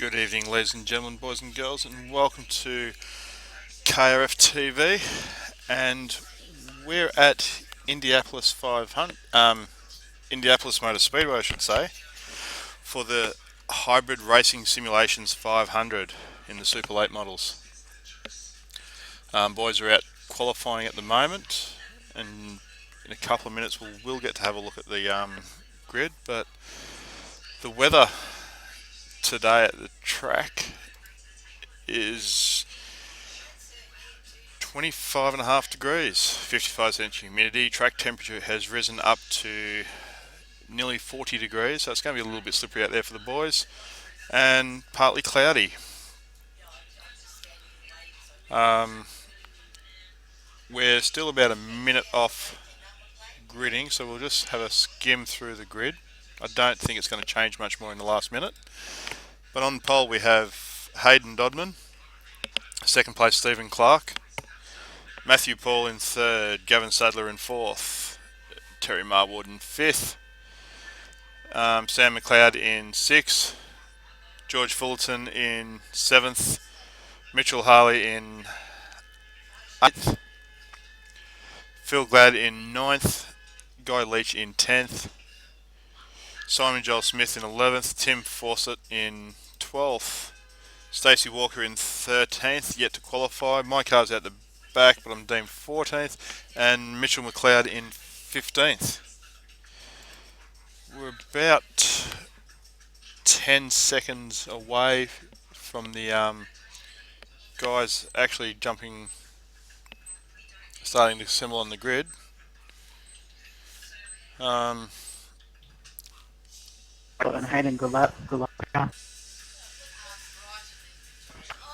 Good evening, ladies and gentlemen, boys and girls, and welcome to KRF TV. And we're at Indianapolis 500, Indianapolis Motor Speedway, I should say, for the Hybrid Racing Simulations 500 in the Super Late models. Boys are out qualifying at the moment, and in a couple of minutes we'll get to have a look at the grid. But the weather today at the track is 25.5 degrees, 55% humidity. Track temperature has risen up to nearly 40 degrees, so it's going to be a little bit slippery out there for the boys, and partly cloudy. We're still about a minute off gridding, so we'll just have a skim through the grid. I don't think it's going to change much more in the last minute. But on pole we have Hayden Dodman, second place Stephen Clark, Matthew Paul in third, Gavin Sadler in fourth, Terry Marwood in fifth, Sam McLeod in sixth, George Fullerton in seventh, Mitchell Harley in eighth, Phil Glad in ninth, Guy Leach in 10th, Simon Joel Smith in 11th, Tim Fawcett in 12th, Stacey Walker in 13th, yet to qualify. My car's out the back, but I'm deemed 14th, and Mitchell McLeod in 15th. We're about 10 seconds away from the guys actually starting to assemble on the grid. And Hayden, good luck.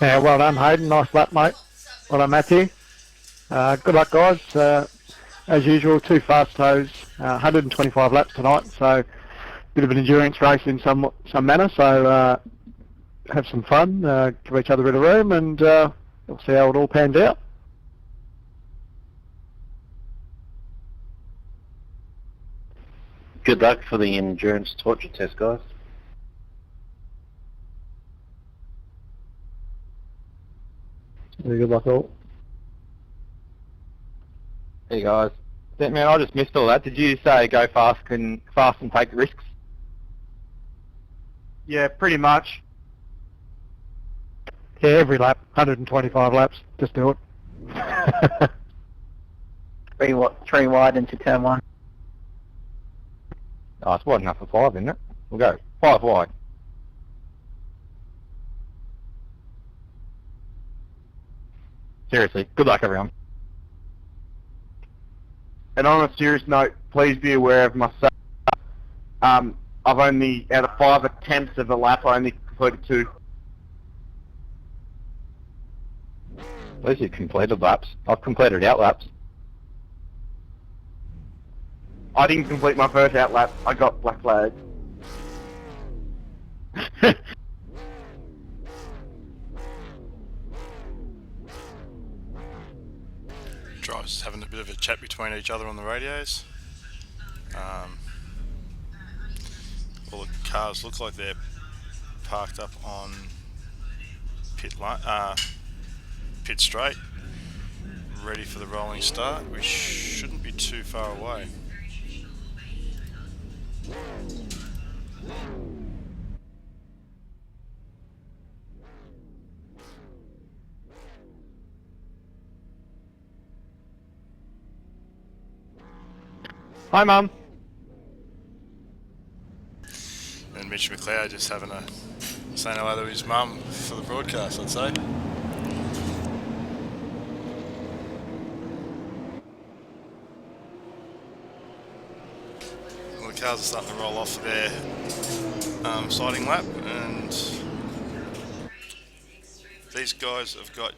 Yeah, well done, Hayden. Nice lap, mate. Well done, Matthew. Good luck, guys. As usual, two fast toes, 125 laps tonight, so a bit of an endurance race in some manner. So have some fun, give each other a bit of room, and we'll see how it all pans out. Good luck for the endurance torture test, guys. Very good luck, all. Hey guys, man, I just missed all that. Did you say go fast and take risks? Yeah, pretty much. Yeah, every lap, 125 laps. Just do it. Three wide into turn one. Oh, it's wide enough for 5, isn't it? We'll go 5 wide. Seriously, good luck everyone. And on a serious note, please be aware of myself. I've only, out of 5 attempts of a lap, I only completed 2. At least you completed laps. I've completed out laps. I didn't complete my first out lap. I got black flag. Drivers having a bit of a chat between each other on the radios. All the cars look like they're parked up on pit straight, ready for the rolling start. We shouldn't be too far away. Hi, Mum. And Mitch McLeod just having saying hello to his mum for the broadcast, I'd say. Well, the cars are starting to roll off their sighting lap, and these guys have got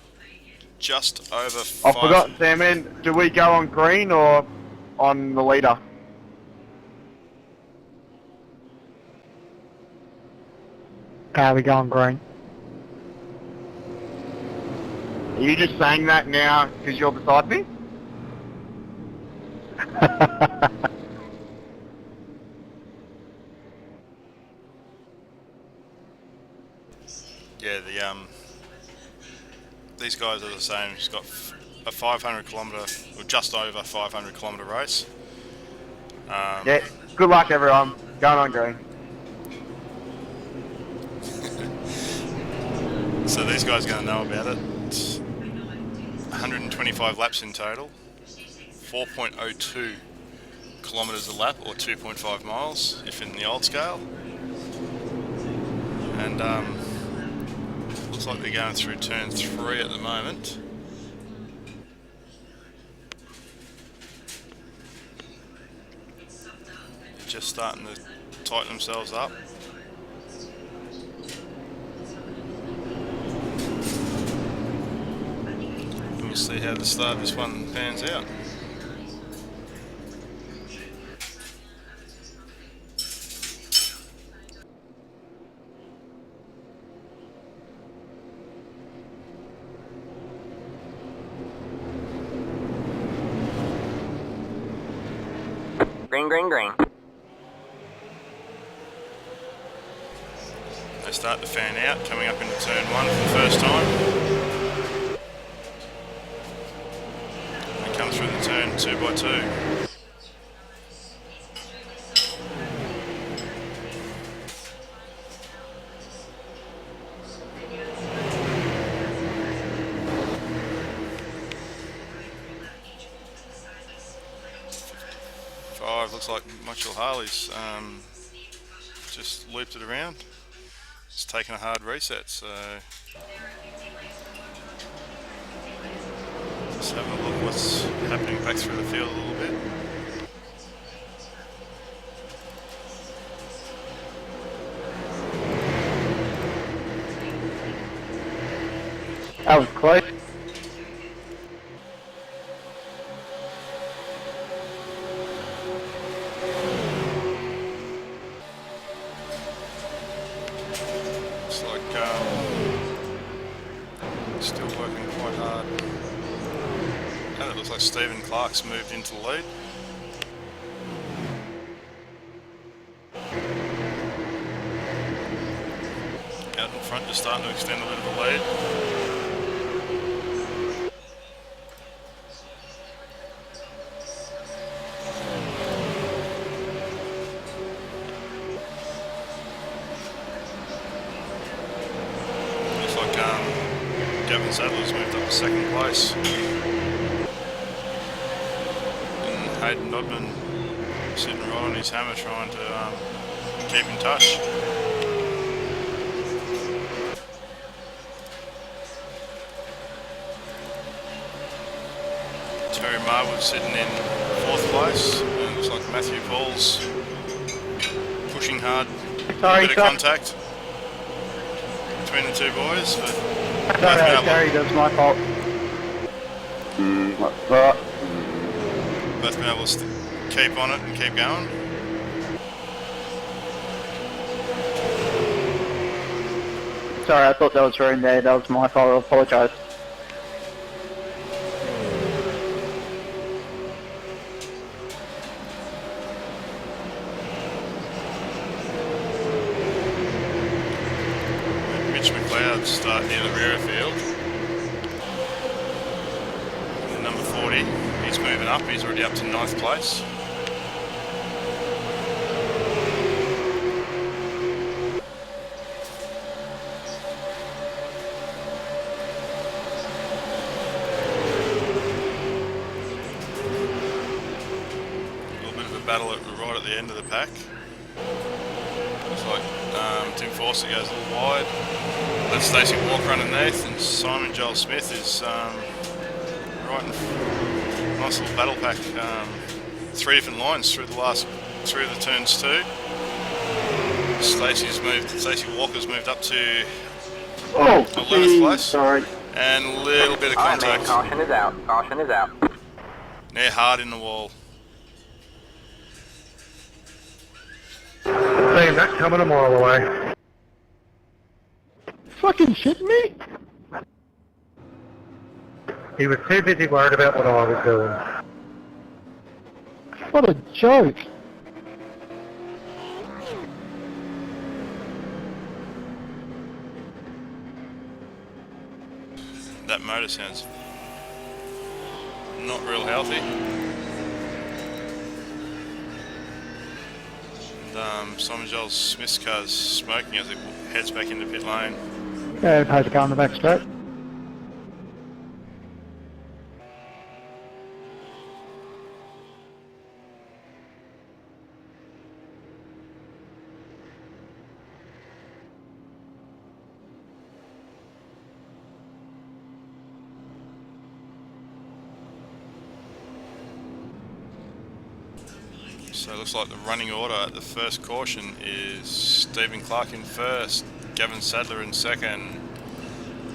just over 5. I forgot, Sandman. Do we go on green or on the leader? We go on green. Are you just saying that now because you're beside me? Yeah, these guys are the same. He's got a 500 kilometre, or just over 500 kilometre race. Yeah. Good luck, everyone. Going on green. So these guys are going to know about it. It's 125 laps in total, 4.02 kilometres a lap, or 2.5 miles if in the old scale. And looks like they're going through turn 3 at the moment. They're just starting to tighten themselves up. We'll see how the start of this one pans out. Green, green, green. They start to fan out, coming up into turn 1 for the first time. They come through the turn 2 by 2. Looks like Mitchell Harley's just looped it around. It's taken a hard reset, so just having a look what's happening back through the field a little bit. That was close. Looks like still working quite hard. And it looks like Stephen Clark's moved into the lead. Out in front, just starting to extend a bit of a lead. Looks like Gavin Sadler's moved up to 2nd place. And Hayden Nodman sitting right on his hammer trying to keep in touch. Terry Marwood sitting in 4th place, and it looks like Matthew Paul's pushing hard. Sorry, Bit of contact between the two boys, but Sorry, that's my fault. both been able to keep on it and keep going. Sorry, I thought that was room there. That was my fault. I apologise. Mitch McLeod start near the rear field. And number 40, he's moving up. He's already up to 9th place. Battle right at the end of the pack. Looks like Tim Forster goes a little wide. That's Stacey Walker underneath, and Simon Joel Smith is right in. Nice little battle pack. 3 different lines through the turns 2. Stacey Walker's moved up to 11th place. Sorry. And a little bit of Alright, man, contact. caution is out. Caution is out. They're hard in the wall. Seeing that coming a mile away. Fucking shitting me? He was too busy worried about what I was doing. What a joke. That motor sounds not real healthy. And, Simon Joel Smith's car's smoking as it heads back into pit lane. Yeah, it has to go on the back straight. So it looks like the running order at the first caution is Stephen Clark in first, Gavin Sadler in second,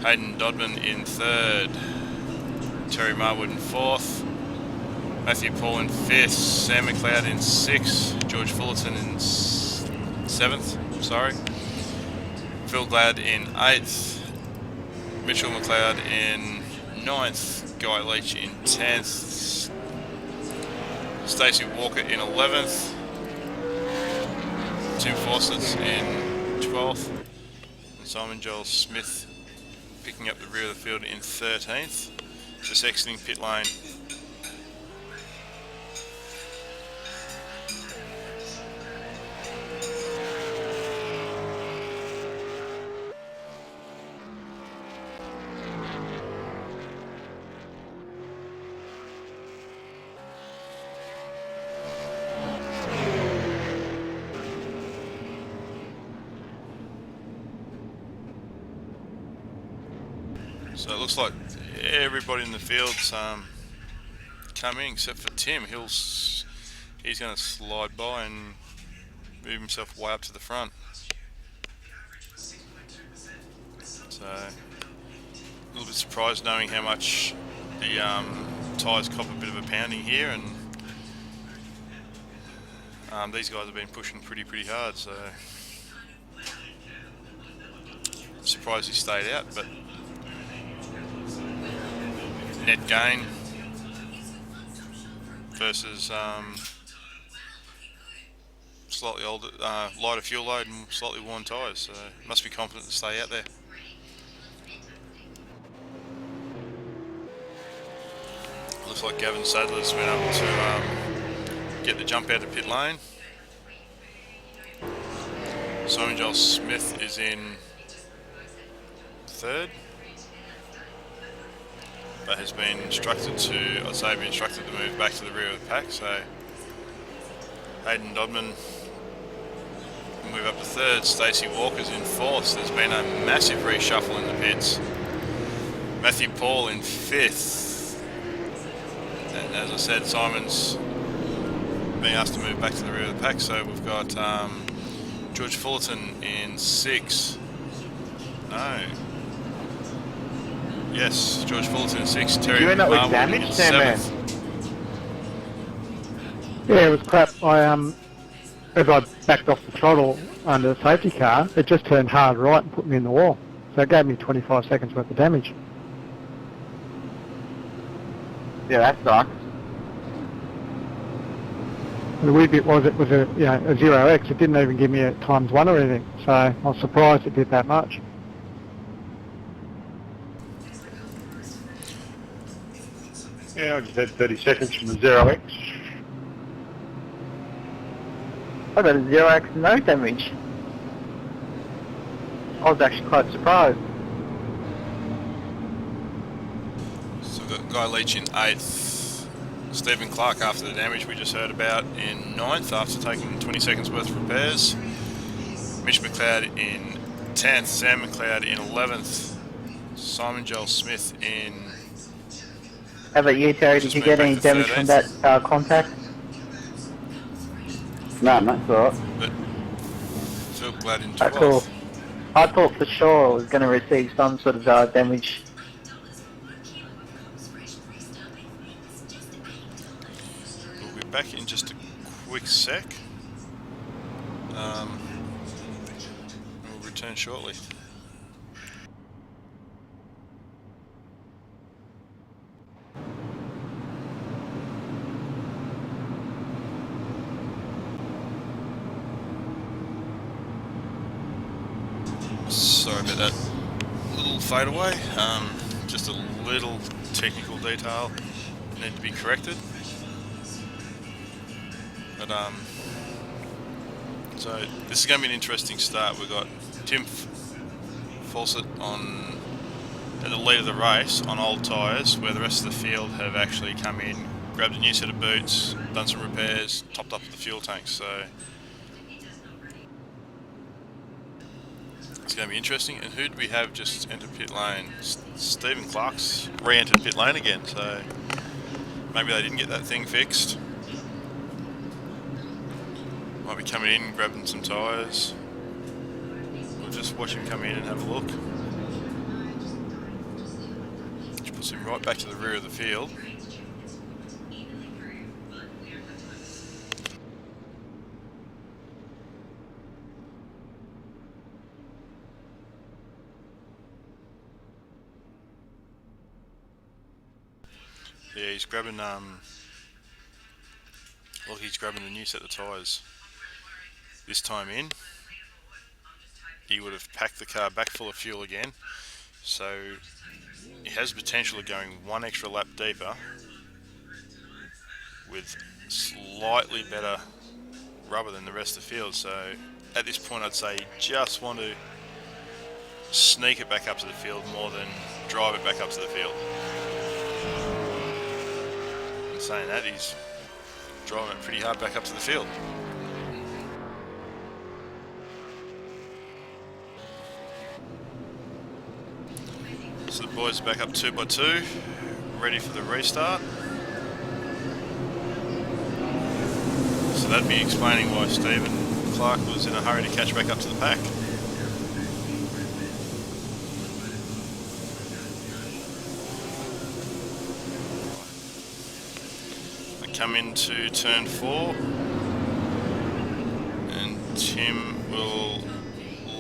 Hayden Dodman in third, Terry Marwood in fourth, Matthew Paul in fifth, Sam McLeod in sixth, George Fullerton in seventh, Phil Glad in eighth, Mitchell McLeod in ninth, Guy Leach in 10th, Stacey Walker in 11th, Tim Fawcett in 12th, and Simon Joel Smith picking up the rear of the field in 13th, just exiting pit lane. So it looks like everybody in the field's coming except for Tim. He's going to slide by and move himself way up to the front. So a little bit surprised knowing how much the tyres cop a bit of a pounding here, and these guys have been pushing pretty hard. So surprised he stayed out, but net gain versus slightly older, lighter fuel load and slightly worn tyres, so must be confident to stay out there. Looks like Gavin Sadler's been able to get the jump out of pit lane. Simon Joel Smith is in third, but has been instructed to, I'd say, been instructed to move back to the rear of the pack. So Hayden Dodman will move up to third. Stacey Walker's in fourth. There's been a massive reshuffle in the pits. Matthew Paul in fifth, and as I said, Simon's being asked to move back to the rear of the pack. So we've got George Fullerton in sixth. No. Yes, George Fullerton in 6th, Terry you end up with Marwood damage, in Sandman? 7th. Yeah, it was crap. As I backed off the throttle under the safety car, it just turned hard right and put me in the wall. So it gave me 25 seconds worth of damage. Yeah, that sucks. The weird bit was it was a 0x. It didn't even give me a ×1 or anything. So I was surprised it did that much. Yeah, I just had 30 seconds from the 0x. I got a 0x, no damage. I was actually quite surprised. So we've got Guy Leach in 8th, Stephen Clark after the damage we just heard about in 9th after taking 20 seconds worth of repairs, Mitch McLeod in 10th, Sam McLeod in 11th, Simon Joel Smith in... How about you, Terry? Did Just you moved get back any to damage 13th. from that contact? No, that's alright. but Phil Glad in 12th. Ah, cool. I thought for sure I was going to receive some sort of damage. We'll be back in just a quick sec. We'll return shortly. Sorry about that little fade away. Just just a little technical detail that need to be corrected. But so this is going to be an interesting start. We've got Tim Fawcett on at the lead of the race on old tyres, where the rest of the field have actually come in, grabbed a new set of boots, done some repairs, topped up the fuel tanks. So it's going to be interesting. And who do we have just enter pit lane? Stephen Clark's re-entered pit lane again, so maybe they didn't get that thing fixed. Might be coming in, grabbing some tyres. We'll just watch him come in and have a look. Which puts him right back to the rear of the field. Yeah, he's grabbing look, he's grabbing a new set of tyres. This time in, he would have packed the car back full of fuel again, so he has potential of going one extra lap deeper with slightly better rubber than the rest of the field. So at this point I'd say you just want to sneak it back up to the field more than drive it back up to the field. In saying that, he's driving it pretty hard back up to the field. So the boys are back up 2 by 2, ready for the restart. So that'd be explaining why Stephen Clark was in a hurry to catch back up to the pack. I come into turn 4 and Tim will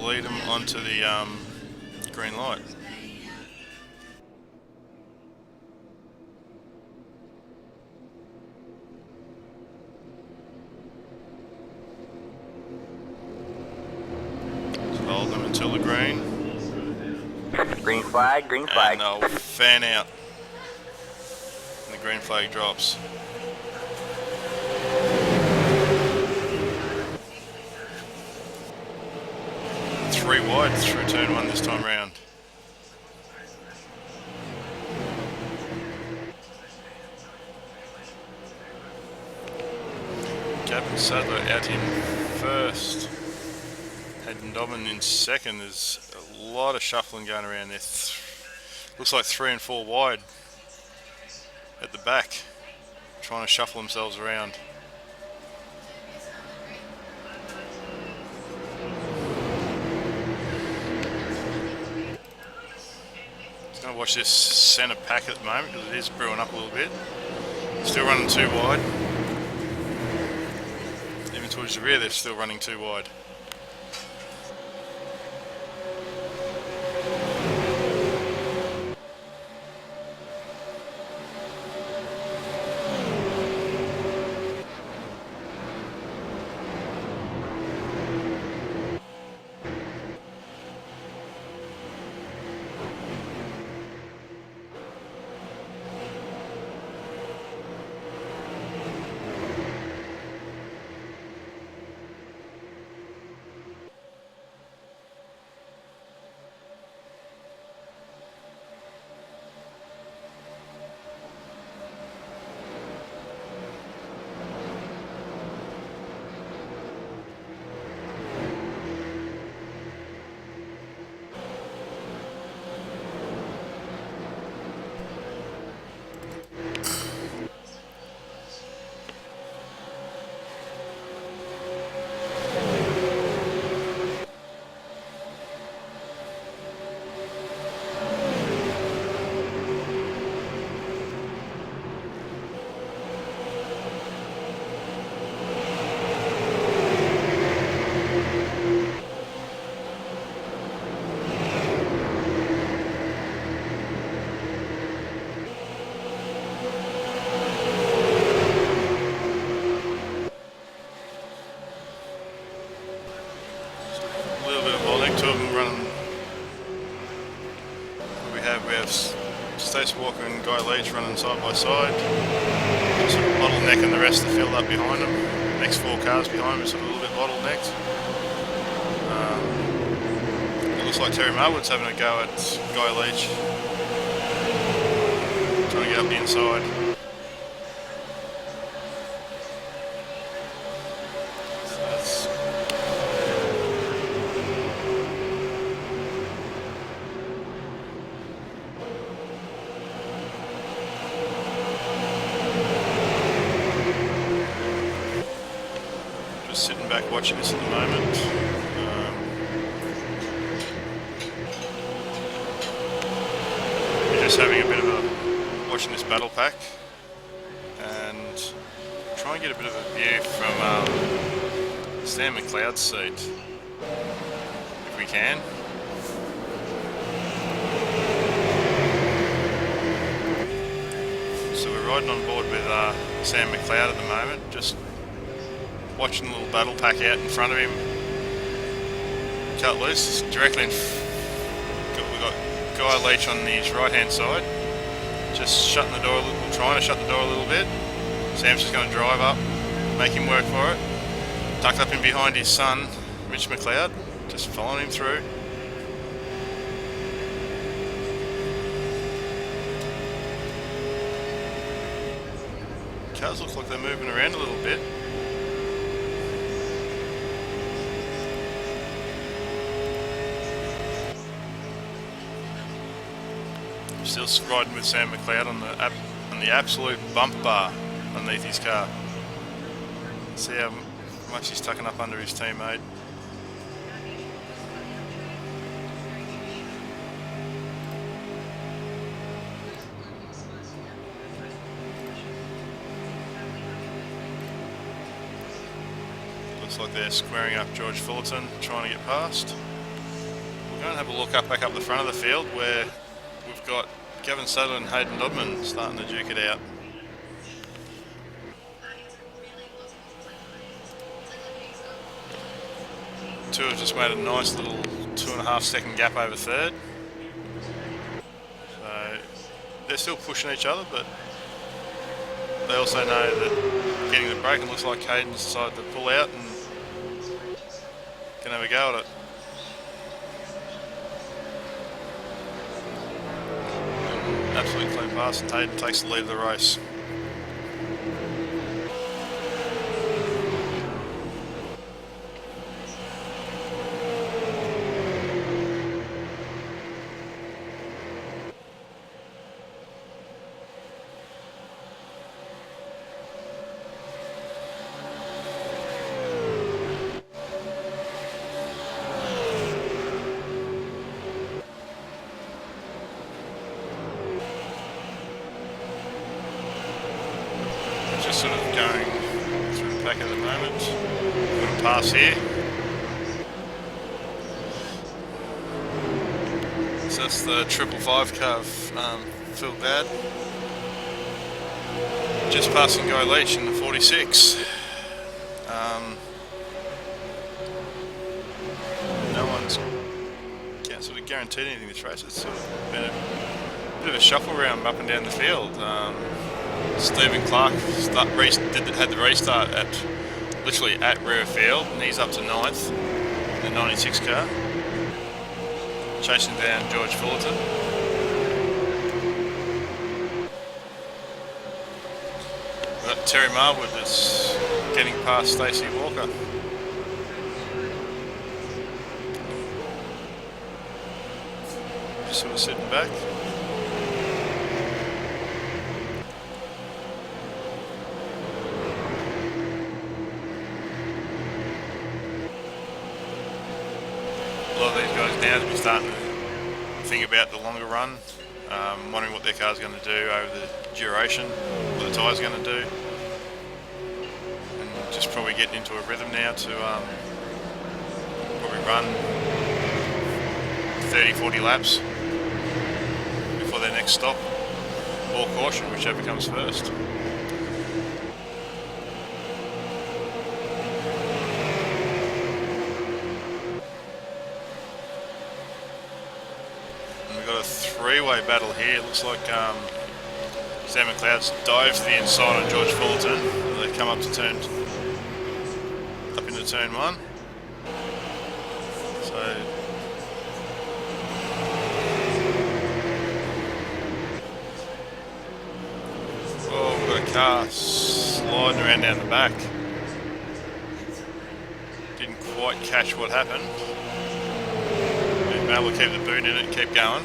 lead him onto the green light. Hold them until the green. Green flag, green flag. And they'll fan out. And the green flag drops. Three wide through turn 1 this time round. Gavin Sadler out in first. Hayden Dobbin in second. There's a lot of shuffling going around there. Looks like 3 and 4 wide at the back, trying to shuffle themselves around. Just going to watch this centre pack at the moment because it is brewing up a little bit. Still running 2 wide. Even towards the rear, they're still running 2 wide. Stacey Walker and Guy Leach running side by side. Just bottlenecking the rest of the field up behind them. Next 4 cars behind them are sort of a little bit bottlenecked. It looks like Terry Marwood's having a go at Guy Leach. Trying to get up the inside. Sitting back watching this at the moment. We're just having a bit of a watching this battle pack and try and get a bit of a view from Stan McLeod's seat if we can. So we're riding on board with Sam McLeod at the moment, just watching the little battle pack out in front of him. Cut loose, directly in we've got Guy Leach on his right hand side, just shutting the door a little, trying to shut the door a little bit. Sam's just going to drive up, make him work for it. Tucked up in behind his son, Mitch McLeod, just following him through. Cars look like they're moving around a little bit. Still riding with Sam McLeod on the absolute bump bar underneath his car. See how much he's tucking up under his teammate. Looks like they're squaring up George Fullerton, trying to get past. We're going to have a look back up the front of the field where we've got Gavin Sutherland and Hayden Dodman starting to duke it out. Two have just made a nice little 2.5 second gap over third. So they're still pushing each other, but they also know that getting the break, it looks like Hayden's decided to pull out and can have a go at it. Absolutely clean pass, and Hayden takes the lead of the race. Just sort of going through the pack at the moment. Got a pass here. So that's the 555 car of Phil Bad. Just passing Guy Leach in the 46. No one's sort of guaranteed anything this race. It's sort of been a bit of a shuffle round up and down the field. Stephen Clark had the restart literally at rear field, and he's up to 9th in the 96 car, chasing down George Fullerton. We've got Terry Marwood that's getting past Stacey Walker. Just sort of sitting back. A lot of these guys now to be starting to think about the longer run, wondering what their car's going to do over the duration, what the tyre's going to do, and just probably getting into a rhythm now to probably run 30-40 laps before their next stop, or caution, whichever comes first. we've got a three-way battle here. It looks like Sam McLeod's dived to the inside on George Fullerton. And they come up into turn 1. So oh, we've got a car sliding around down the back. Didn't quite catch what happened. Been able to keep the boot in it and keep going.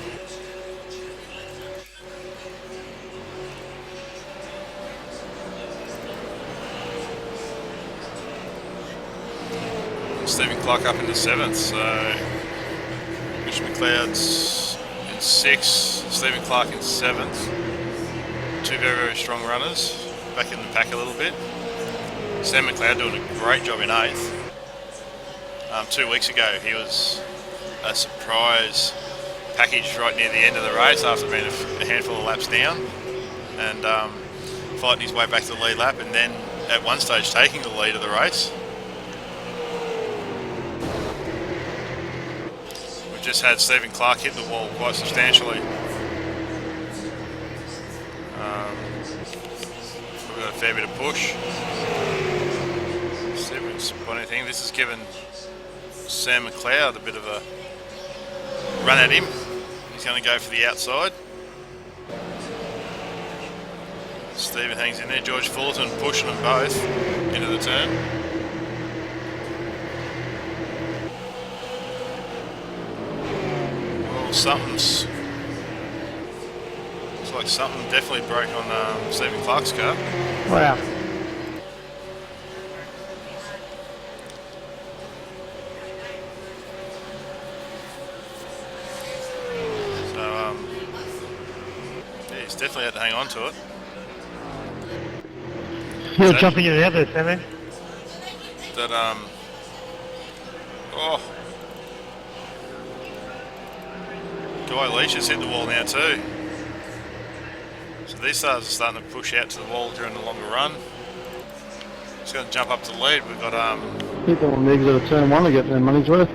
Stephen Clark up into 7th, so Mitch McLeod's in 6th, Stephen Clark in 7th. Two very, very strong runners, back in the pack a little bit. Sam McLeod doing a great job in 8th. 2 weeks ago he was a surprise package right near the end of the race after being a handful of laps down and fighting his way back to the lead lap, and then at one stage taking the lead of the race. We've just had Stephen Clark hit the wall quite substantially. We've got a fair bit of push. See if we can spot anything. This has given Sam McLeod a bit of a run at him. He's going to go for the outside. Stephen hangs in there. George Fullerton pushing them both into the turn. Well, something's... looks like something definitely broke on Stephen Clark's car. Wow. Yeah, he's definitely had to hang on to it. You're jumping in and out there, Sandman. That oh, Guy Leach has hit the wall now too. So these stars are starting to push out to the wall during the longer run. He's going to jump up to the lead. We've got People on the exit of turn 1 to get their money's worth.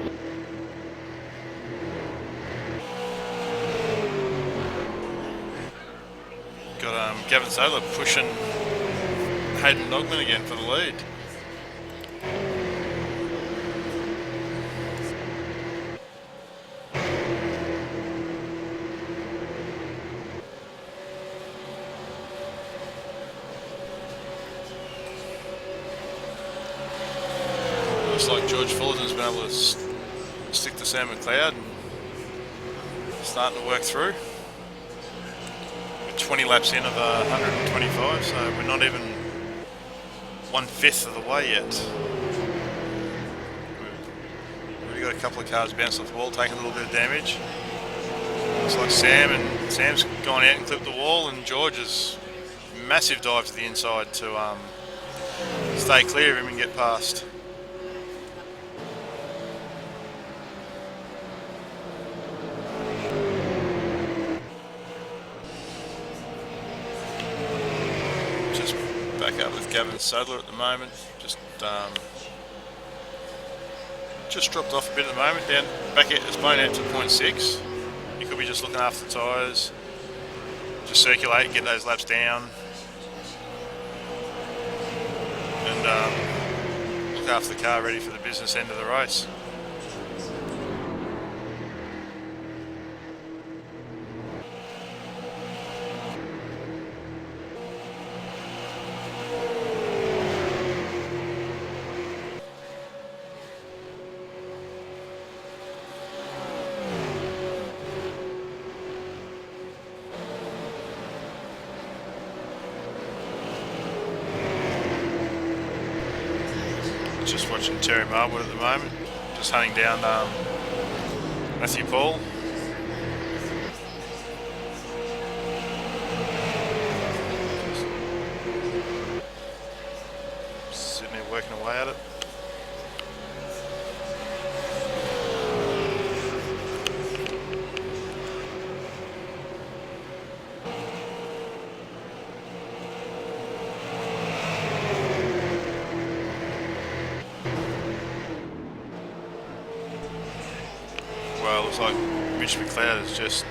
Gavin Sadler pushing Hayden Dogman again for the lead. Looks like George Fullerton's been able to stick to Sam McLeod and starting to work through. 20 laps in of 125, so we're not even 1/5 of the way yet. We've already got a couple of cars bounced off the wall, taking a little bit of damage. Looks like Sam's gone out and clipped the wall, and George's massive dive to the inside to stay clear of him and get past. Back up with Gavin Sadler at the moment. Just dropped off a bit at the moment. Down back at it's blown out to 0.6. You could be just looking after the tyres, just circulate, get those laps down, and look after the car ready for the business end of the race. Just watching Terry Marwood at the moment, just hunting down Matthew Paul. Sitting there working away at it. Well, looks like Mitch McLeod has just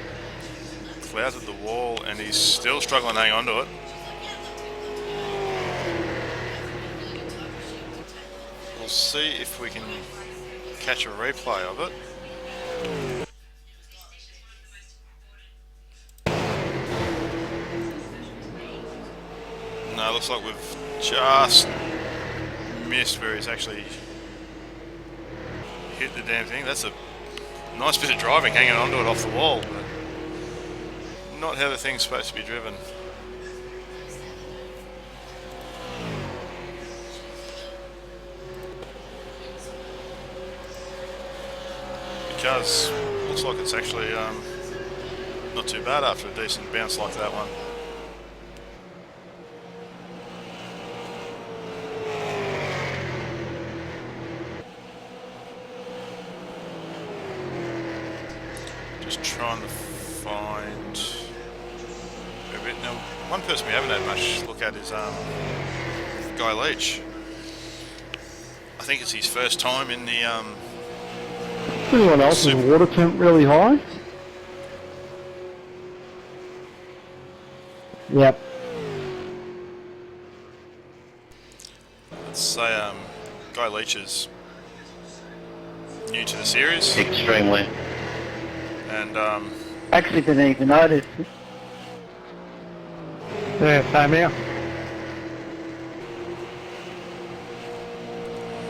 flouted the wall and he's still struggling to hang on to it. We'll see if we can catch a replay of it. No, looks like we've just missed where he's actually hit the damn thing. That's a nice bit of driving, hanging onto it off the wall, but not how the thing's supposed to be driven. Because looks like it's actually not too bad after a decent bounce like that one. Just trying to find a bit. Now, one person we haven't had much look at is Guy Leach. I think it's his first time in the Anyone else's water temp really high? Yep. let's say Guy Leach is new to the series, Extremely. and Actually didn't even notice. Yeah, same here.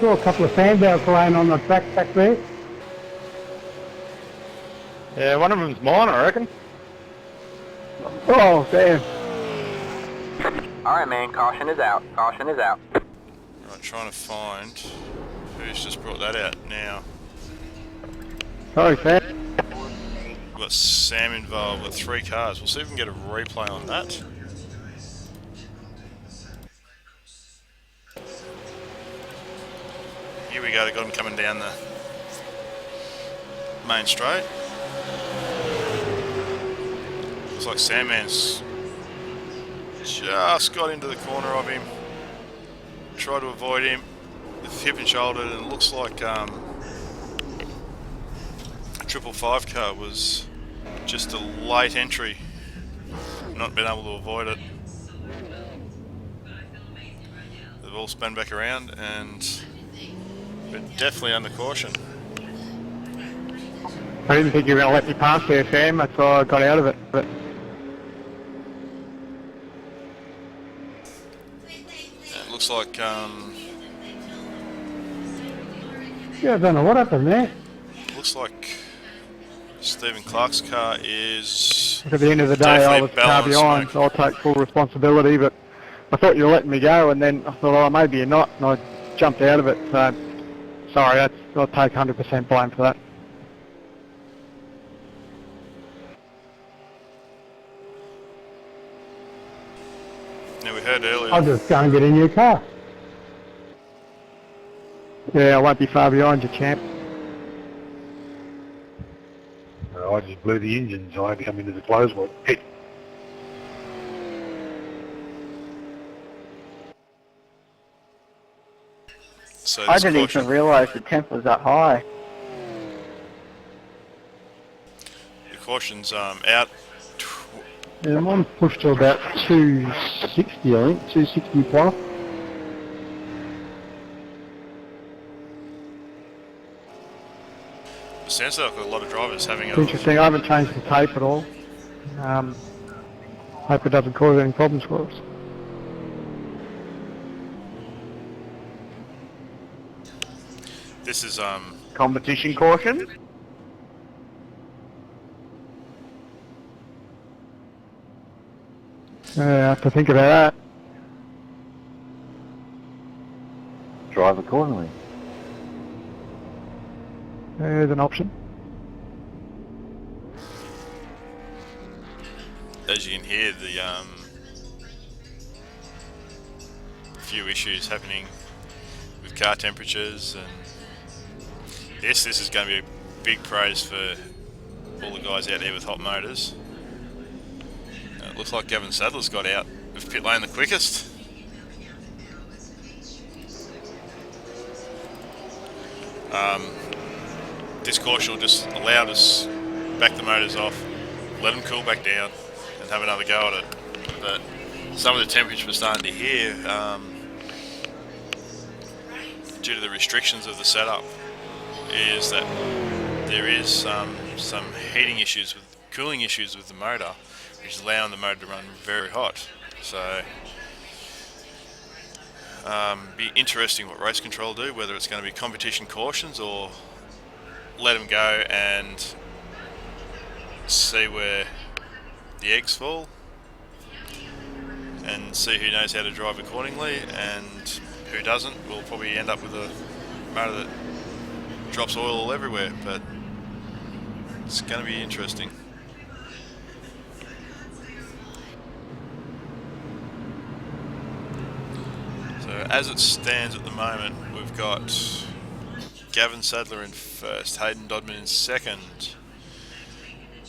Saw a couple of sandbells laying on the track back there. Yeah, one of them's mine, I reckon. Oh, damn. Alright, man, caution is out. Caution is out. right, trying to find who's just brought that out now. Sorry, Sam. We've got Sam involved with 3 cars. We'll see if we can get a replay on that. Here we go, they got him coming down the main straight. Looks like Sandman's just got into the corner of him. Tried to avoid him with hip and shoulder, and it looks like a 555 car was just a late entry, not been able to avoid it. They've all spun back around, and we're definitely under caution. I didn't think you were going to let me pass there, Sam. That's why I got out of it. But It looks like yeah, I don't know what happened there. Stephen Clark's car is At the end of the day, I definitely was a car balance behind, smoke. so I'll take full responsibility. But I thought you were letting me go, and then I thought, oh, maybe you're not, and I jumped out of it. So sorry, I'll take 100% blame for that. Now we heard earlier. I'll just go and get a new car. Yeah, I won't be far behind you, champ. I just blew the engine, so I had to come into the closed one. Hey, So I this didn't caution, even realise the temp was that high. the caution's out. Yeah, mine's pushed to about 260, I think, 260 plus. It sounds like a lot of drivers having It's a interesting, I haven't changed the tape at all. Hope it doesn't cause any problems for us. This is Competition caution. I have to think about that. Drive accordingly. There's an option. as you can hear, the few issues happening with car temperatures, and yes, this is going to be a big praise for all the guys out there with hot motors. It looks like Gavin Sadler's got out of pit lane the quickest. This caution will just allow us back the motors off. let them cool back down and have another go at it. But some of the temperature we're starting to hear, due to the restrictions of the setup, is that there is some heating issues, with cooling issues with the motor, which is allowing the motor to run very hot. So be interesting what race control do, whether it's going to be competition cautions or let them go and see where the eggs fall and see who knows how to drive accordingly, and who doesn't will probably end up with a motor that drops oil all everywhere. But it's going to be interesting. So as it stands at the moment, we've got Gavin Sadler in first, Hayden Dodman in second,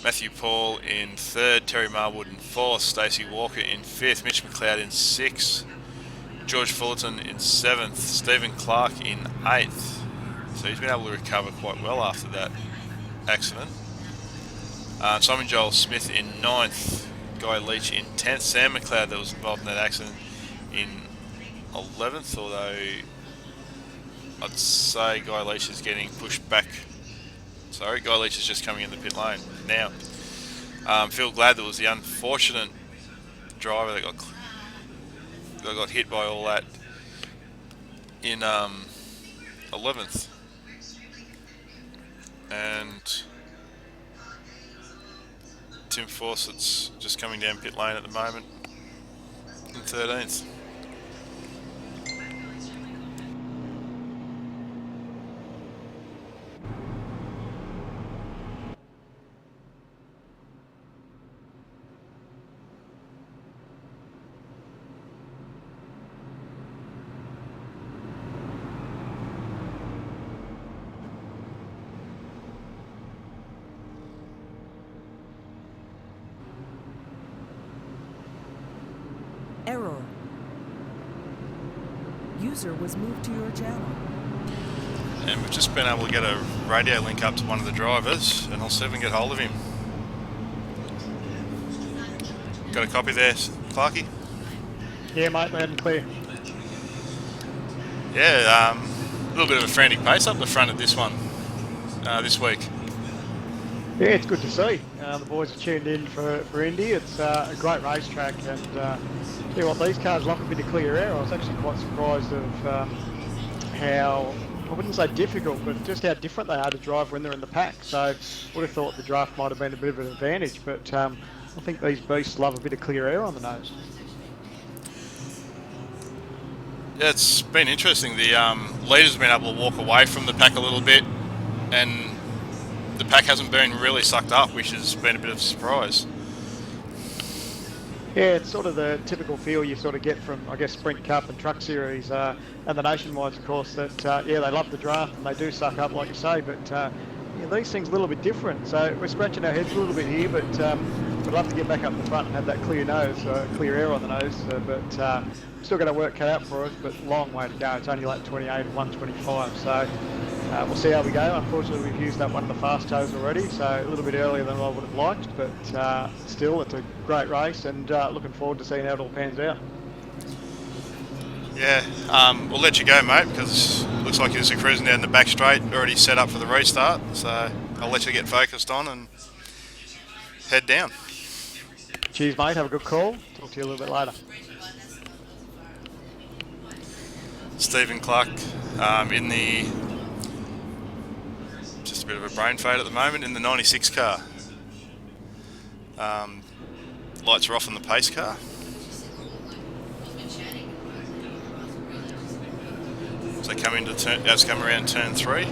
Matthew Paul in third, Terry Marwood in fourth, Stacey Walker in fifth, Mitch McLeod in sixth, George Fullerton in seventh, Stephen Clark in eighth. So he's been able to recover quite well after that accident. Simon Joel Smith in ninth, Guy Leach in 10th, Sam McLeod, that was involved in that accident, in 11th, although I'd say Guy Leach is getting pushed back. Sorry, Guy Leach is just coming in the pit lane now. Phil Glad, that was the unfortunate driver that got hit by all that in 11th. And Tim Fawcett's just coming down pit lane at the moment in 13th. Error. User was moved to your channel. And we've just been able to get a radio link up to one of the drivers, and I'll see if we can get hold of him. Got a copy there, Clarky? Yeah, mate, loud and clear. Yeah, a little bit of a frantic pace up the front of this one this week. Yeah, it's good to see. The boys are tuned in for Indy. It's a great racetrack, and see what, these cars like a bit of clear air. I was actually quite surprised of how, I wouldn't say difficult, but just how different they are to drive when they're in the pack. So would have thought the draft might have been a bit of an advantage, but I think these beasts love a bit of clear air on the nose. Yeah, it's been interesting. The leaders have been able to walk away from the pack a little bit, and the pack hasn't been really sucked up, which has been a bit of a surprise. Yeah, it's sort of the typical feel you sort of get from, I guess, Sprint Cup and Truck Series, and the Nationwides, of course, that, yeah, they love the draft and they do suck up, like you say, but yeah, these things are a little bit different. So we're scratching our heads a little bit here, but we'd love to get back up the front and have that clear nose, clear air on the nose, but still got to work cut out for us, but long way to go. It's only lap 28 and 125, so we'll see how we go. Unfortunately, we've used up one of the fast toes already, so a little bit earlier than I would have liked, but still, it's a great race, and looking forward to seeing how it all pans out. Yeah, we'll let you go, mate, because it looks like you're just cruising down the back straight, already set up for the restart, so I'll let you get focused on and head down. Cheers, mate. Have a good call. Talk to you a little bit later. Stephen Clark in the, just a bit of a brain fade at the moment, in the 96 car. Lights are off on the pace car. So come into turn, as come around turn 3.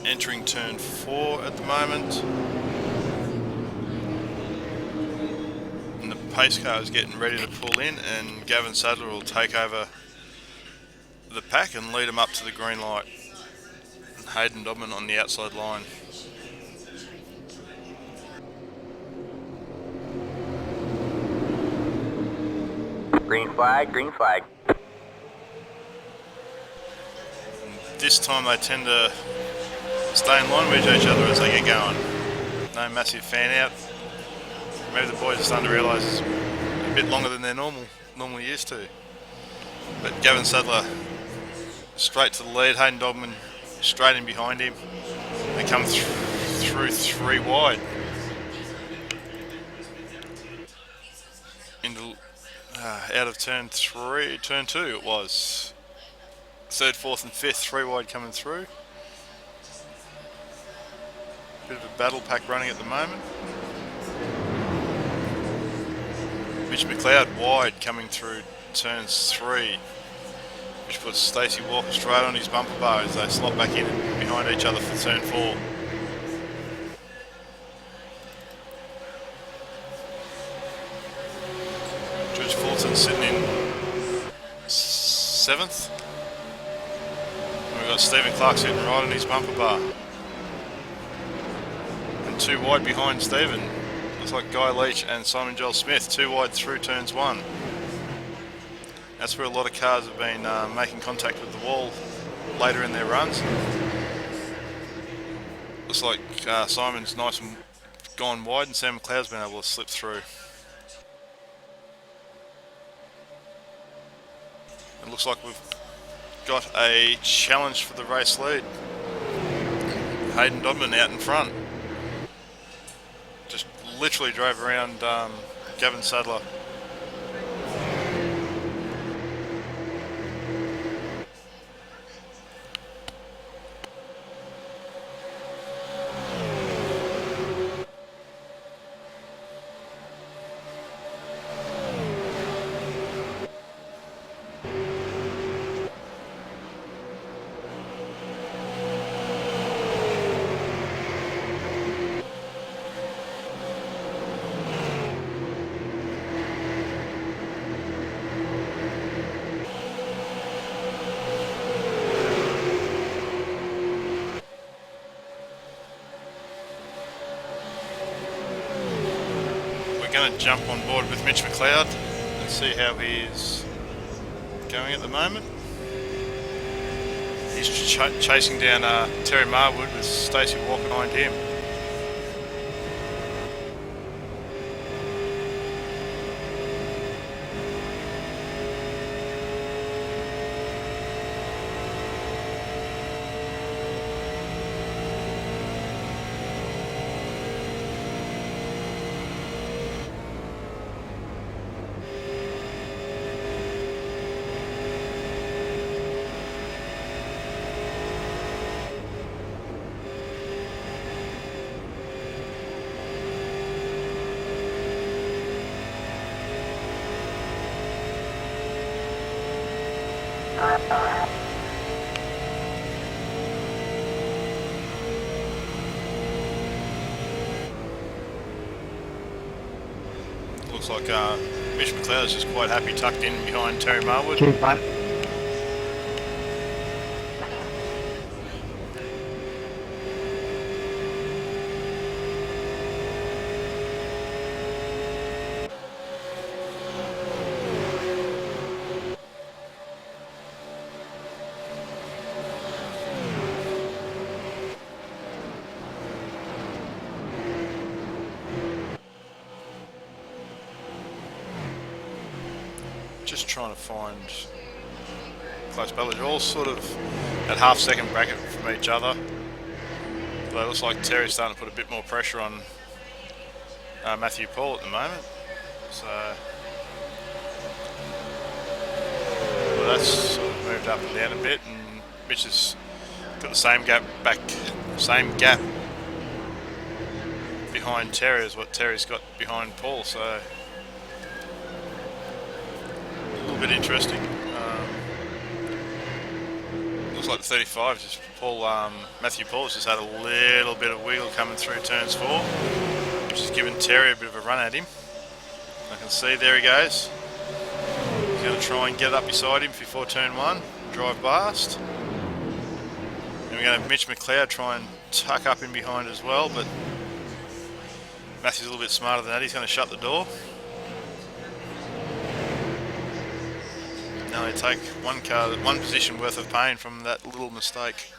Entering turn 4 at the moment. And the pace car is getting ready to pull in, and Gavin Sadler will take over the pack and lead them up to the green light. And Hayden Dodman on the outside line. Green flag, green flag. This time they tend to stay in line with each other as they get going. No massive fan out. Maybe the boys are starting to realise it's a bit longer than they're normally used to. But Gavin Sadler straight to the lead, Hayden Dogman straight in behind him. They come through 3 wide. Into out of turn 2 it was. 3rd, 4th and 5th, 3 wide coming through. Bit of a battle pack running at the moment. Mitch McLeod wide coming through turns 3, which puts Stacey Walker straight on his bumper bar as they slot back in and behind each other for turn 4. George Fulton sitting in 7th. And we've got Stephen Clark sitting right on his bumper bar. And 2 wide behind Stephen. Looks like Guy Leach and Simon Joel Smith, 2 wide through turns 1. That's where a lot of cars have been making contact with the wall later in their runs. Looks like Simon's nice and gone wide and Sam McLeod's been able to slip through. It looks like we've got a challenge for the race lead. Hayden Dodman out in front. Just literally drove around Gavin Sadler. Going to jump on board with Mitch McLeod and see how he's going at the moment. He's chasing down Terry Marwood with Stacey Walker behind him. Looks like Mitch McLeod is just quite happy tucked in behind Terry Marwood. Cheers, mate. Just trying to find close battle. They're all sort of at half-second bracket from each other. But it looks like Terry's starting to put a bit more pressure on Matthew Paul at the moment. So well, that's sort of moved up and down a bit, and Mitch has got the same gap behind Terry as what Terry's got behind Paul. So a little bit interesting. Looks like the 35 just Matthew Paul's just had a little bit of wiggle coming through turns 4, which has given Terry a bit of a run at him. I can see there he goes. He's going to try and get up beside him before turn 1, drive past. And we're going to have Mitch McLeod try and tuck up in behind as well, but Matthew's a little bit smarter than that. He's going to shut the door. Now they take one position worth of pain from that little mistake.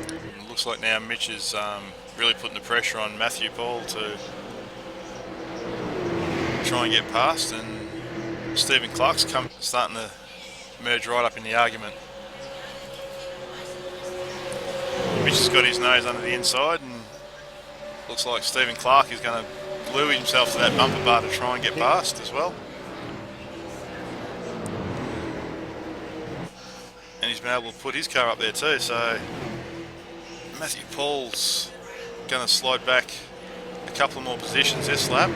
It looks like now Mitch is really putting the pressure on Matthew Paul to try and get past, and Stephen Clark's starting to merge right up in the argument. Mitch has got his nose under the inside, and looks like Stephen Clark is going to glue himself to that bumper bar to try and get past as well. And he's been able to put his car up there too, so Matthew Paul's going to slide back a couple of more positions this lap.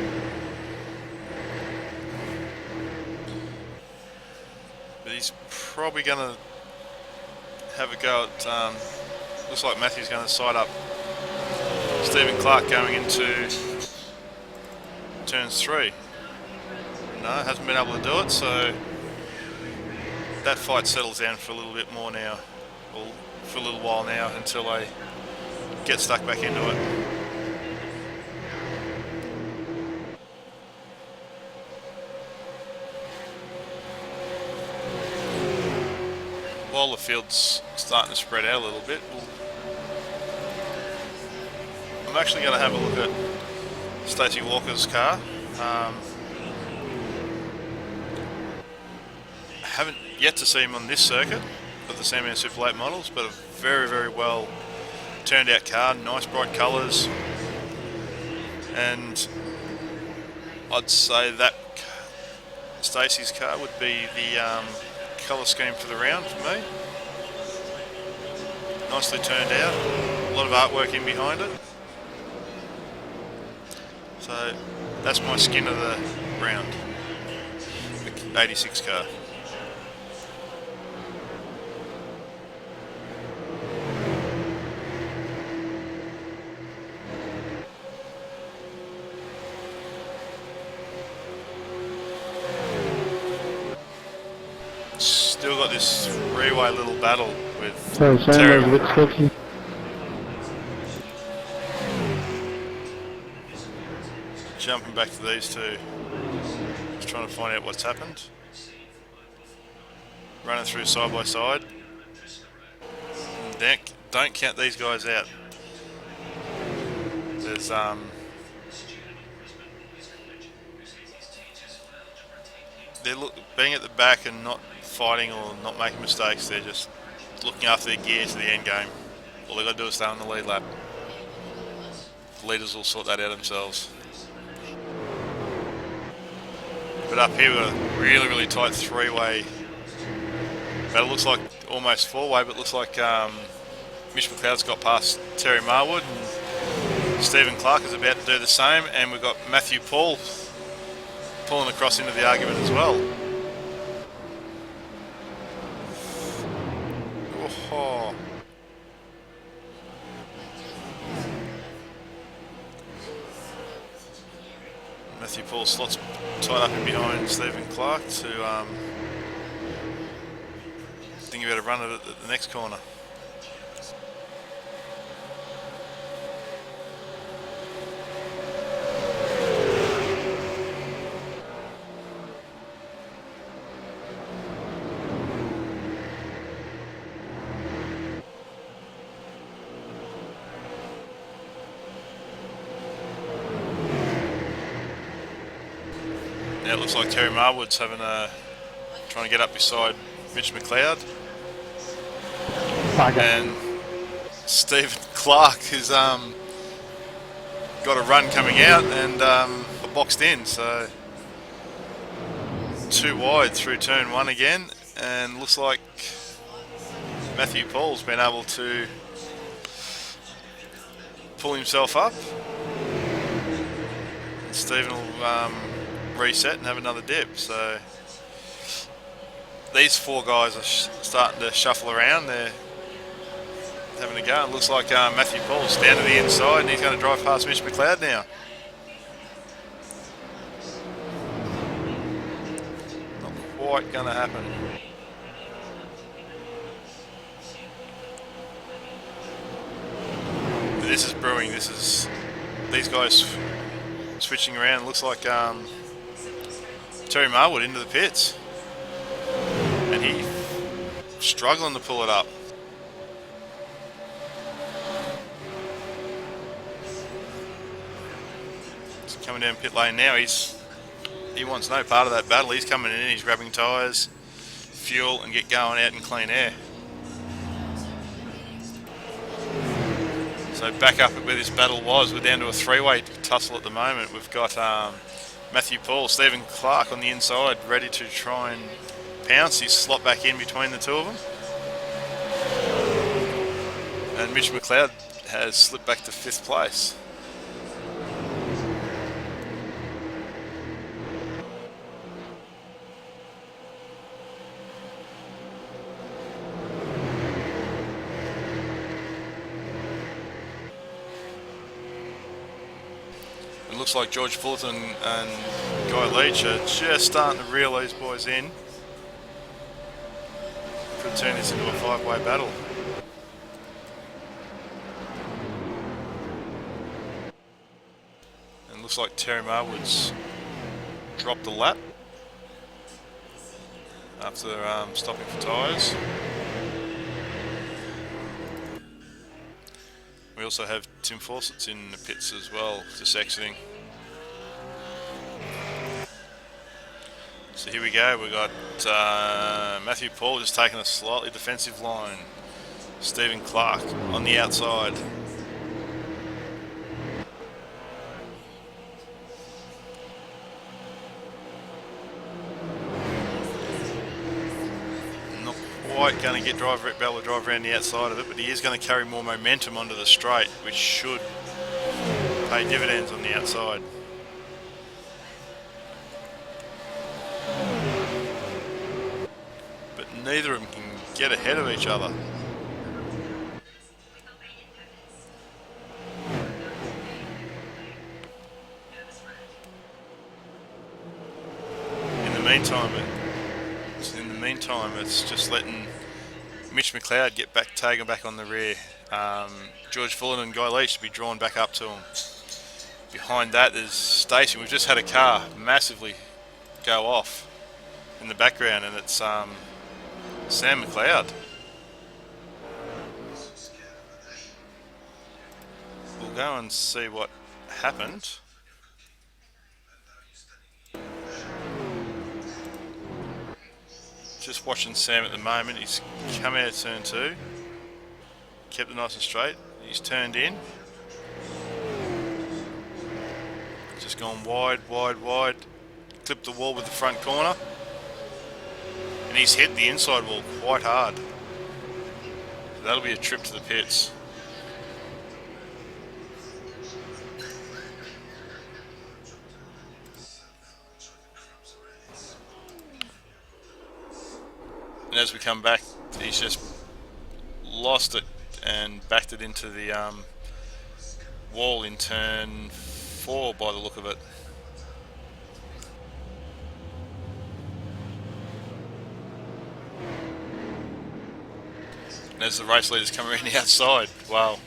But he's probably going to have a go at, looks like Matthew's going to side up Stephen Clark going into turns 3. No, hasn't been able to do it, so that fight settles down for a little bit more now, or for a little while now, until they get stuck back into it. While the field's starting to spread out a little bit, I'm actually going to have a look at Stacey Walker's car. Haven't yet to see him on this circuit of the Sandman Super Late models, but a very, very well turned out car, nice bright colours, and I'd say that Stacey's car would be the colour scheme for the round for me. Nicely turned out, a lot of artwork in behind it. So that's my skin of the round, the 86 car. Still got this three-way little battle with So Terry. Sandman's a bit sketchy. Jumping back to these two, just trying to find out what's happened. Running through side by side. Don't count these guys out. There's being at the back and not fighting or not making mistakes. They're just looking after their gear to the end game. All they got to do is stay on the lead lap. The leaders will sort that out themselves. But up here we've got a really, really tight three-way. But it looks like almost four-way, but it looks like Mitch McLeod's got past Terry Marwood, and Stephen Clark is about to do the same, and we've got Matthew Paul pulling across into the argument as well. Oh. Matthew Paul slots tied up in behind Stephen Clark to think about a run at it at the next corner. Now it looks like Terry Marwood's having trying to get up beside Mitch McLeod. And Stephen Clark has got a run coming out and boxed in, so 2 wide through turn 1 again, and looks like Matthew Paul's been able to pull himself up. And Stephen will reset and have another dip. So these 4 guys are starting to shuffle around. They're having a go. It looks like Matthew Paul's down to the inside and he's going to drive past Mitch McLeod now. Not quite going to happen. this is brewing. These guys switching around. Looks like Terry Marwood into the pits, and he struggling to pull it up. He's coming down pit lane now. He wants no part of that battle. He's coming in. He's grabbing tyres, fuel, and get going out in clean air. So back up at where this battle was, we're down to a three-way tussle at the moment. We've got Matthew Paul, Stephen Clark on the inside, ready to try and pounce. He's slot back in between the two of them. And Mitch McLeod has slipped back to 5th place. It looks like George Fulton and Guy Leach are just starting to reel these boys in. Could turn this into a 5-way battle. And it looks like Terry Marwood's dropped a lap after stopping for tyres. We also have Tim Fawcett's in the pits as well, just exiting. So here we go, we've got Matthew Paul just taking a slightly defensive line. Stephen Clark on the outside. Not quite going to be able to drive around the outside of it, but he is going to carry more momentum onto the straight, which should pay dividends on the outside. But neither of them can get ahead of each other. In the meantime, it's just letting Mitch McLeod get back, tagging back on the rear. George Fulton and Guy Leach to be drawn back up to him. Behind that there's Stacey. We've just had a car massively go off in the background, and it's Sam McLeod. We'll go and see what happened. Just watching Sam at the moment. He's come out of turn 2, kept it nice and straight. He's turned in, just gone wide, clipped the wall with the front corner, and he's hit the inside wall quite hard. So that'll be a trip to the pits. And as we come back, he's just lost it and backed it into the wall in turn 4 by the look of it. And as the race leaders come around the outside, wow,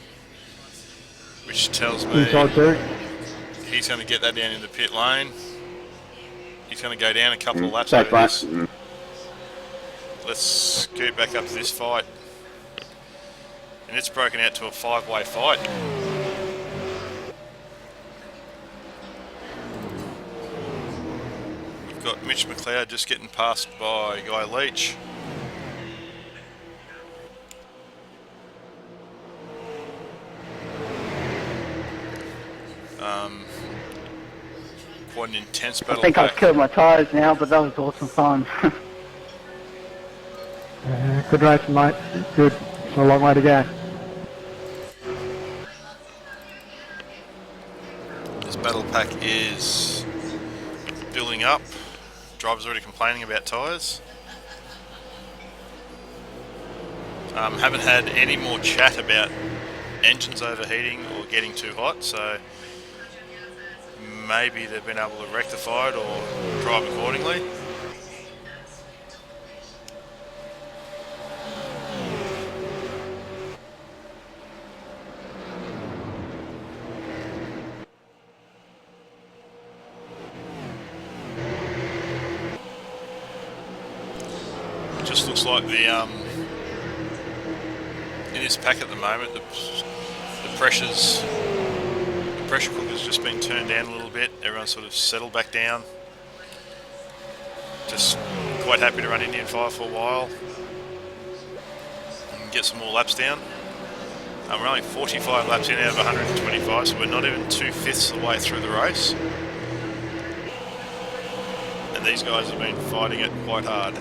which tells me he's going to get that down in the pit lane. He's going to go down a couple of laps over this. Let's scoot back up to this fight. And it's broken out to a 5-way fight. We've got Mitch McLeod just getting passed by Guy Leach. Quite an intense battle. I think I've killed my tyres now, but that was awesome fun. Good racing, mate. Good. It's a long way to go. This battle pack is building up. Drivers already complaining about tyres. Haven't had any more chat about engines overheating or getting too hot, so maybe they've been able to rectify it or drive accordingly. Just looks like the in this pack at the moment, the pressure cooker's just been turned down a little bit. Everyone's sort of settled back down. Just quite happy to run Indian Fire for a while and get some more laps down. We're only 45 laps in out of 125, so we're not even 2/5 of the way through the race. And these guys have been fighting it quite hard.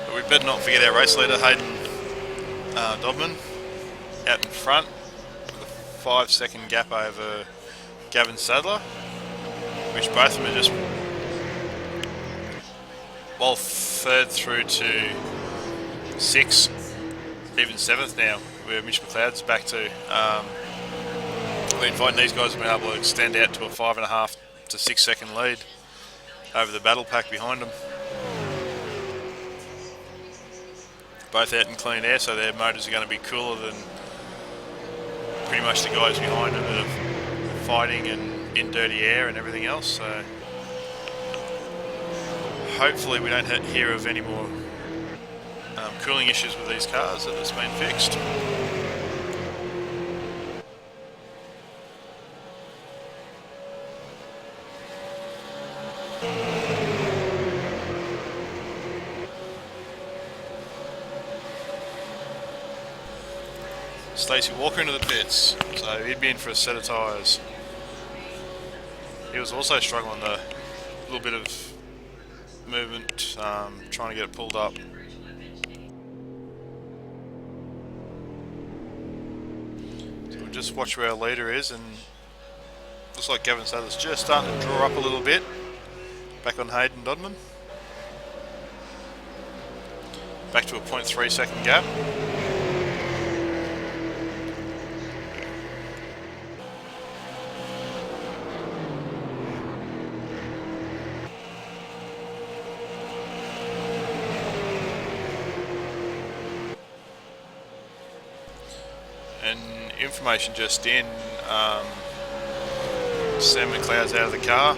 But we better not forget our race leader, Hayden Dodman, out in front with a 5-second gap over Gavin Sadler, which both of them are just well third through to 6th, even 7th now, where Mitch McLeod's back to. We've been finding these guys have been able to extend out to a 5.5 to 6 second lead over the battle pack behind them. Both out in clean air, so their motors are going to be cooler than pretty much the guys behind them that are fighting and in dirty air and everything else. So hopefully we don't hear of any more cooling issues with these cars that has been fixed. Stacey Walker into the pits, so he'd be in for a set of tyres. He was also struggling a little bit of movement, trying to get it pulled up. So we'll just watch where our leader is, and looks like Gavin Sadler's just starting to draw up a little bit. Back on Hayden Dodman. Back to a 0.3 second gap. And information just in, Sam McLeod's out of the car.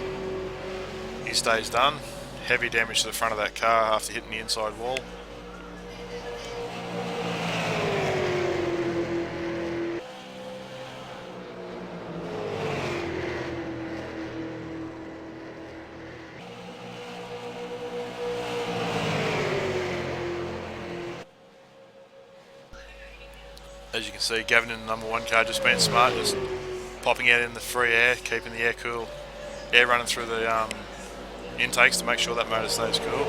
He stays done. Heavy damage to the front of that car after hitting the inside wall. As you can see, Gavin in the number 1 car just being smart, just popping out in the free air, keeping the air cool, air running through the intakes to make sure that motor stays cool.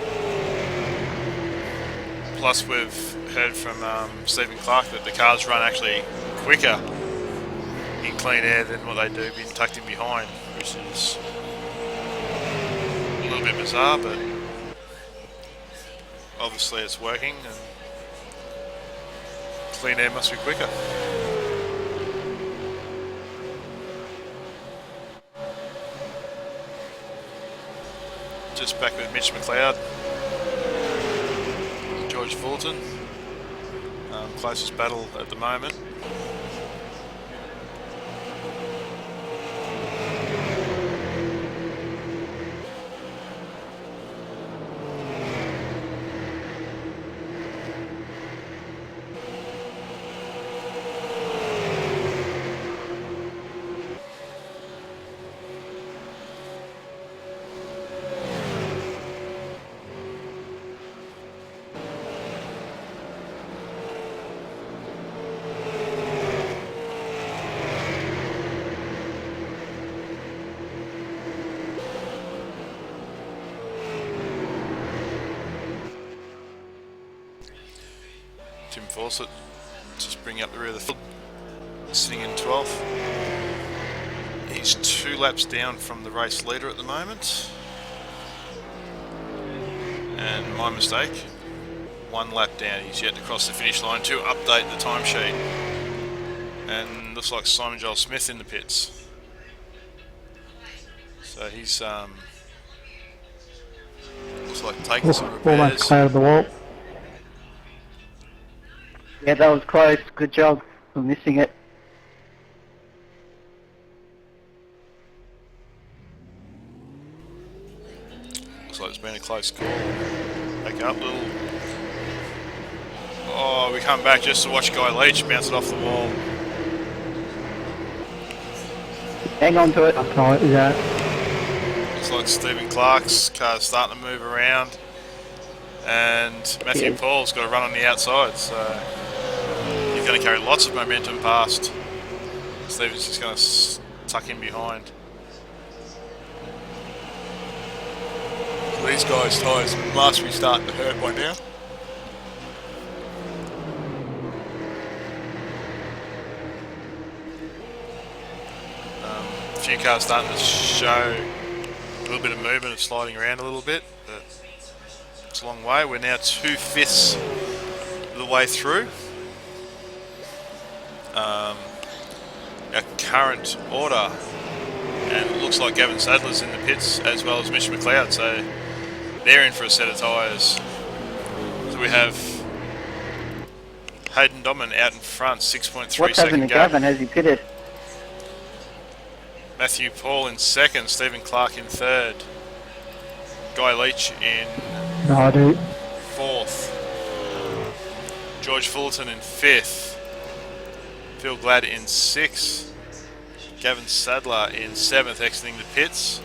Plus we've heard from Stephen Clark that the cars run actually quicker in clean air than what they do being tucked in behind, which is a little bit bizarre, but obviously it's working. And clean air must be quicker. Just back with Mitch McLeod, George Fulton, closest battle at the moment. Tim Fawcett just bringing up the rear of the field, sitting in 12th. He's 2 laps down from the race leader at the moment. And my mistake, 1 lap down. He's yet to cross the finish line to update the timesheet. And looks like Simon Joel Smith in the pits. So he's looks like taking some repairs. Almost cleared the wall. Yeah, that was close. Good job for missing it. Looks like it's been a close call. Back up, little. Oh, we come back just to watch Guy Leach bounce it off the wall. Hang on to it. Right, yeah. Looks like Stephen Clark's car's starting to move around. And Matthew Paul's got to run on the outside, so he's going to carry lots of momentum past. Stephen's just going to tuck in behind. These guys' tyres must be starting to hurt by now. A few cars starting to show a little bit of movement and sliding around a little bit, but it's a long way. We're now 2/5 of the way through. Our current order, and it looks like Gavin Sadler's in the pits as well as Mitch McLeod, so they're in for a set of tyres. So we have Hayden Dobman out in front, 6.3 What's happened second to gap. Gavin? Has he pitted? Matthew Paul in second, Stephen Clark in third, Guy Leach in No, I do. fourth, George Fullerton in fifth, Phil Glad in sixth, Gavin Sadler in seventh, exiting the pits,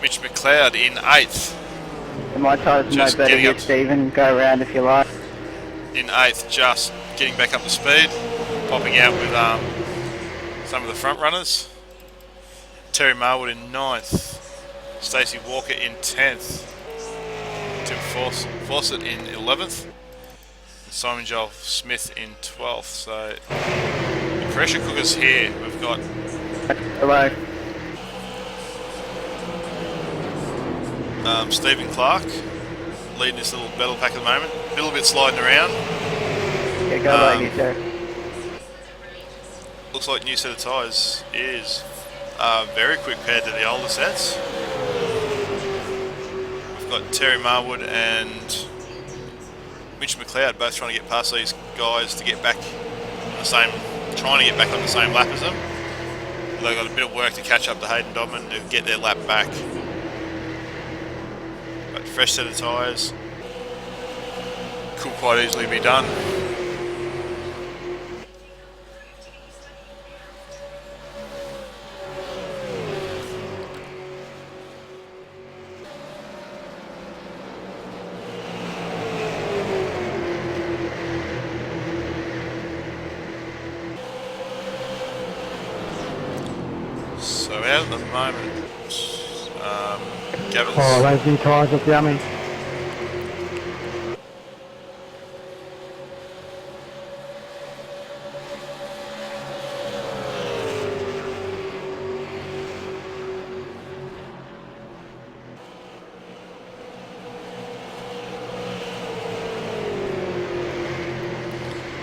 Mitch McLeod in eighth. My tyres no Just better getting here, up. Stephen. Go around if you like. In eighth, just getting back up to speed, popping out with some of the front runners. Terry Marwood in ninth, Stacey Walker in 10th, Tim Fawcett in 11th, and Simon Joel Smith in 12th. So the pressure cookers here, we've got Hello. Stephen Clark leading this little battle pack at the moment, a little bit sliding around. Yeah, go like you, sir. Looks like new set of tyres is very quick compared to the older sets. We've got Terry Marwood and Mitch McLeod both trying to get past these guys to get back on the same, trying to get back on the same lap as them. They've got a bit of work to catch up to Hayden Dobman to get their lap back. But fresh set of tyres could quite easily be done. So out at the moment, Gavin's Oh, those new tyres look yummy.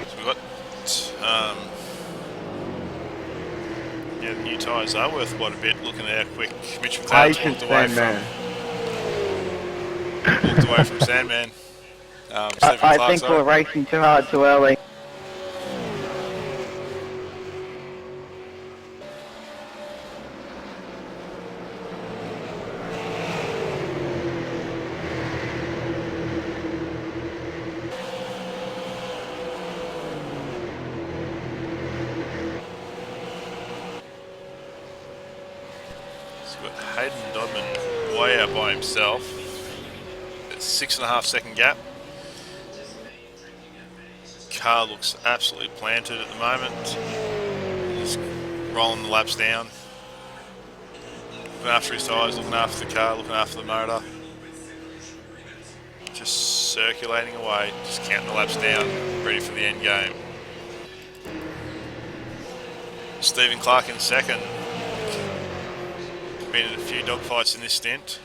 So we've got yeah, the new tyres are worth quite a bit. Looking at how quick Mitch McLeod's Patience, walked away Sandman. from Sandman. Stephen I Clark's think we're up. racing too hard too early. So we've got Hayden Dodman way out by himself. It's 6.5 second gap. Car looks absolutely planted at the moment. Just rolling the laps down. Looking after his tyres, looking after the car, looking after the motor. Just circulating away, just counting the laps down, ready for the end game. Stephen Clark in second. Been in a few dogfights in this stint.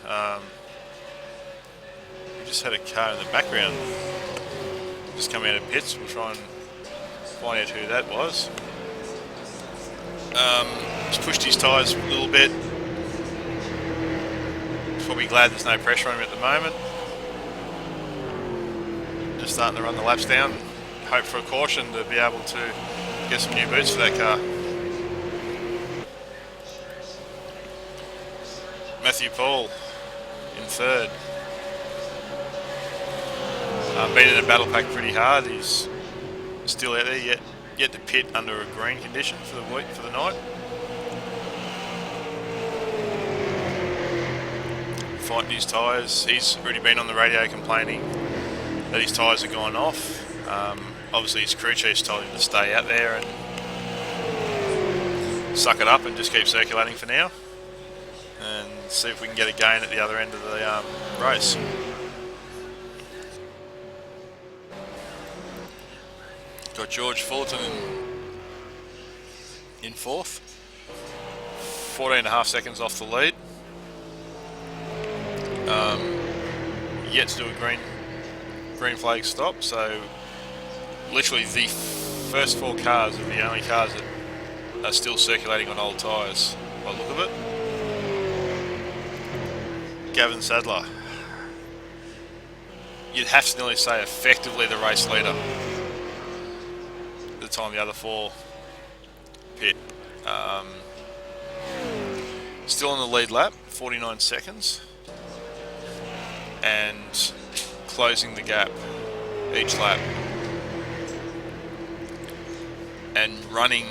We just had a car in the background just come out of pits. We'll try and find out who that was. He's pushed his tyres a little bit. Probably glad there's no pressure on him at the moment. Just starting to run the laps down. Hope for a caution to be able to get some new boots for that car. Matthew Paul in third. Been in a battle pack pretty hard. He's still out there, yet to pit under a green condition for the week, for the night. Fighting his tyres. He's already been on the radio complaining that his tyres are gone off. Obviously his crew chief's told him to stay out there and suck it up and just keep circulating for now, and see if we can get a gain at the other end of the race. Got George Fullerton in fourth, 14.5 seconds off the lead. Yet to do a green flag stop, so literally the first 4 cars are the only cars that are still circulating on old tyres by the look of it. Gavin Sadler, you'd have to nearly say effectively the race leader at the time the other 4 pit. Still on the lead lap, 49 seconds, and closing the gap each lap, and running.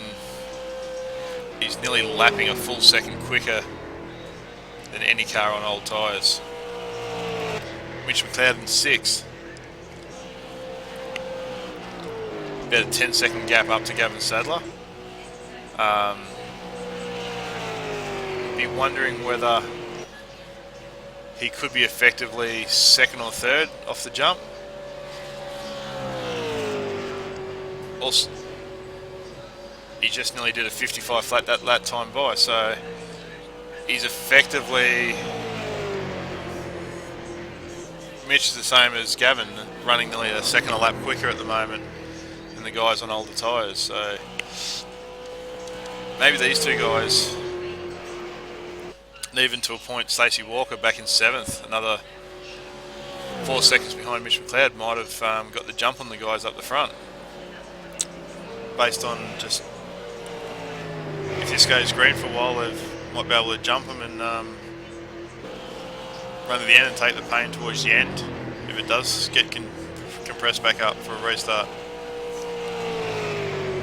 He's nearly lapping a full second quicker than any car on old tyres. Mitch McLeod in 6th. About a 10-second gap up to Gavin Sadler. Be wondering whether he could be effectively 2nd or 3rd off the jump. Also, he just nearly did a 55 flat that time by, so he's effectively... Mitch is the same as Gavin, running nearly a second a lap quicker at the moment than the guys on older tyres, so maybe these 2 guys, and even to a point Stacey Walker back in 7th, another 4 seconds behind Mitch McLeod, might have got the jump on the guys up the front, based on just, if this goes green for a while, they might be able to jump them and run to the end and take the pain towards the end if it does get compressed back up for a restart.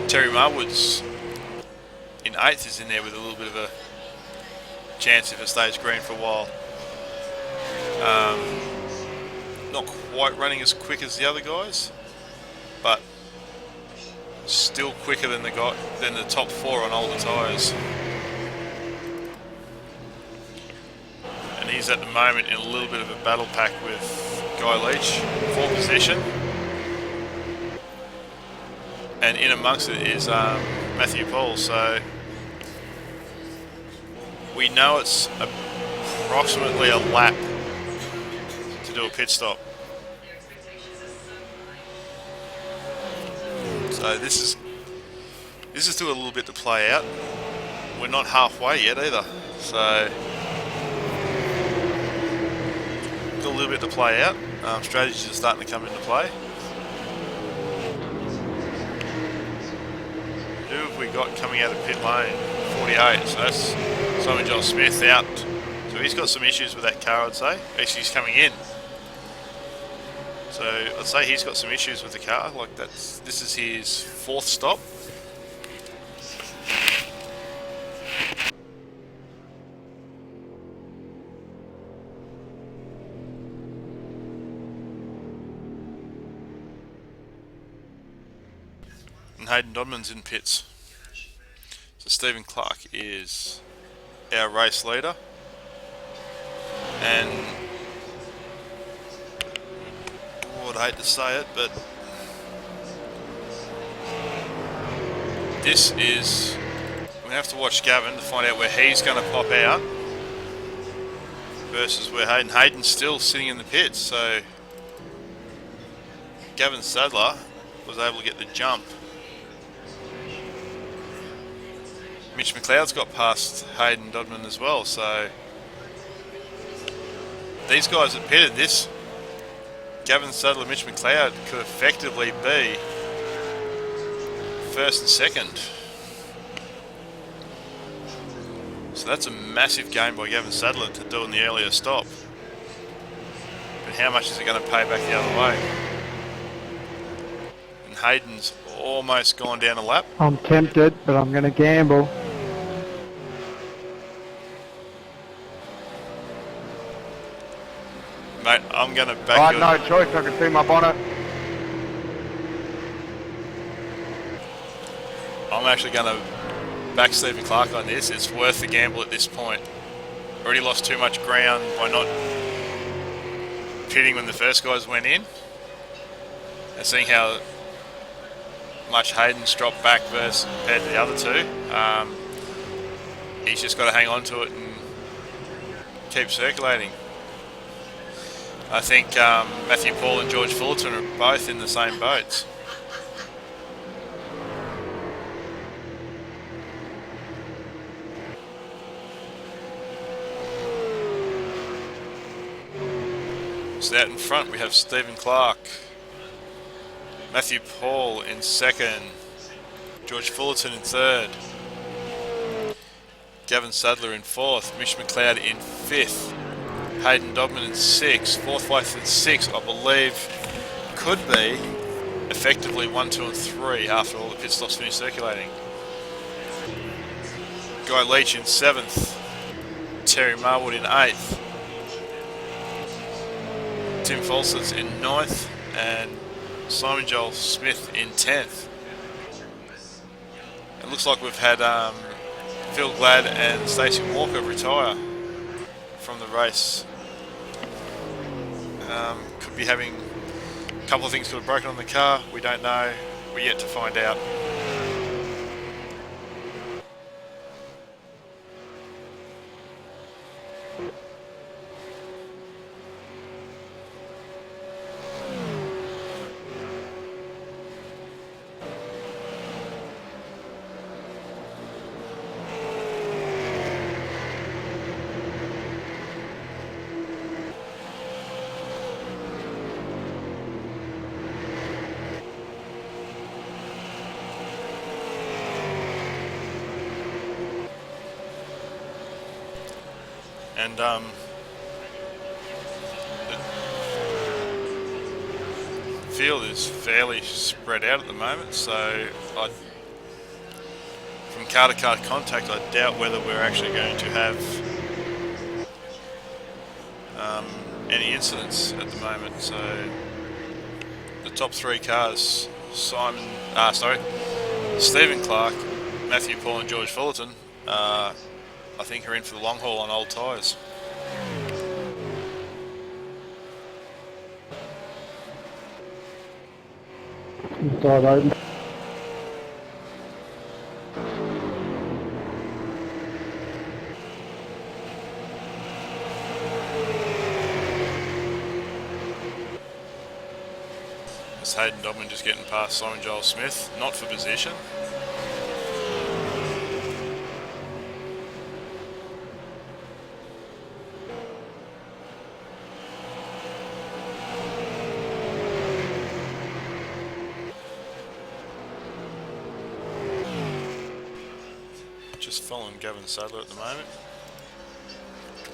Terry Marwood's in 8th, is in there with a little bit of a chance if it stays green for a while. Not quite running as quick as the other guys, but still quicker than the top 4 on older tyres. And he's at the moment in a little bit of a battle pack with Guy Leach for position. And in amongst it is Matthew Paul, so we know it's approximately a lap to do a pit stop. So this is still a little bit to play out. We're not halfway yet either, so still a little bit to play out. Strategies are starting to come into play. Who have we got coming out of pit lane? 48. So that's Simon John Smith out. So he's got some issues with that car, I'd say. Actually, he's coming in. So I'd say he's got some issues with the car. Like this is his 4th stop. And Hayden Dodman's in pits. So Stephen Clark is our race leader. And I'd hate to say it, but this is, we have to watch Gavin to find out where he's going to pop out versus where Hayden's still sitting in the pits. So Gavin Sadler was able to get the jump. Mitch McLeod's got past Hayden Dodman as well, so these guys that pitted this, Gavin Sadler, Mitch McLeod could effectively be 1st and 2nd. So that's a massive gain by Gavin Sadler to do in the earlier stop. how much is it going to pay back the other way? And Hayden's almost gone down a lap. I'm tempted, but I'm going to gamble. Mate, I'm going to back I you. had no choice, I could see my bonnet. I'm actually going to back Stephen Clark on this. It's worth the gamble at this point. Already lost too much ground by not pitting when the first guys went in. And seeing how much Hayden's dropped back versus compared to the other two. He's just got to hang on to it and keep circulating. I think Matthew Paul and George Fullerton are both in the same boats. So out in front we have Stephen Clark, Matthew Paul in second, George Fullerton in third, Gavin Sadler in fourth, Mitch McLeod in fifth, Hayden Dobman in sixth, fourth place in sixth, I believe could be effectively 1, 2 and 3 after all the pit stops finish circulating. Guy Leach in seventh, Terry Marwood in eighth, Tim Folsers in ninth, and Simon Joel Smith in 10th. It looks like we've had Phil Glad and Stacey Walker retire from the race. Could be having a couple of things could have broken on the car. We don't know. We're yet to find out. And the field is fairly spread out at the moment, so from car-to-car contact, I doubt whether we're actually going to have any incidents at the moment. So the top three cars, Stephen Clark, Matthew Paul and George Fullerton, I think are in for the long haul on old tyres. Side open. It's Hayden Dobman just getting past Simon Joel Smith, not for position. Just following Gavin Sadler at the moment.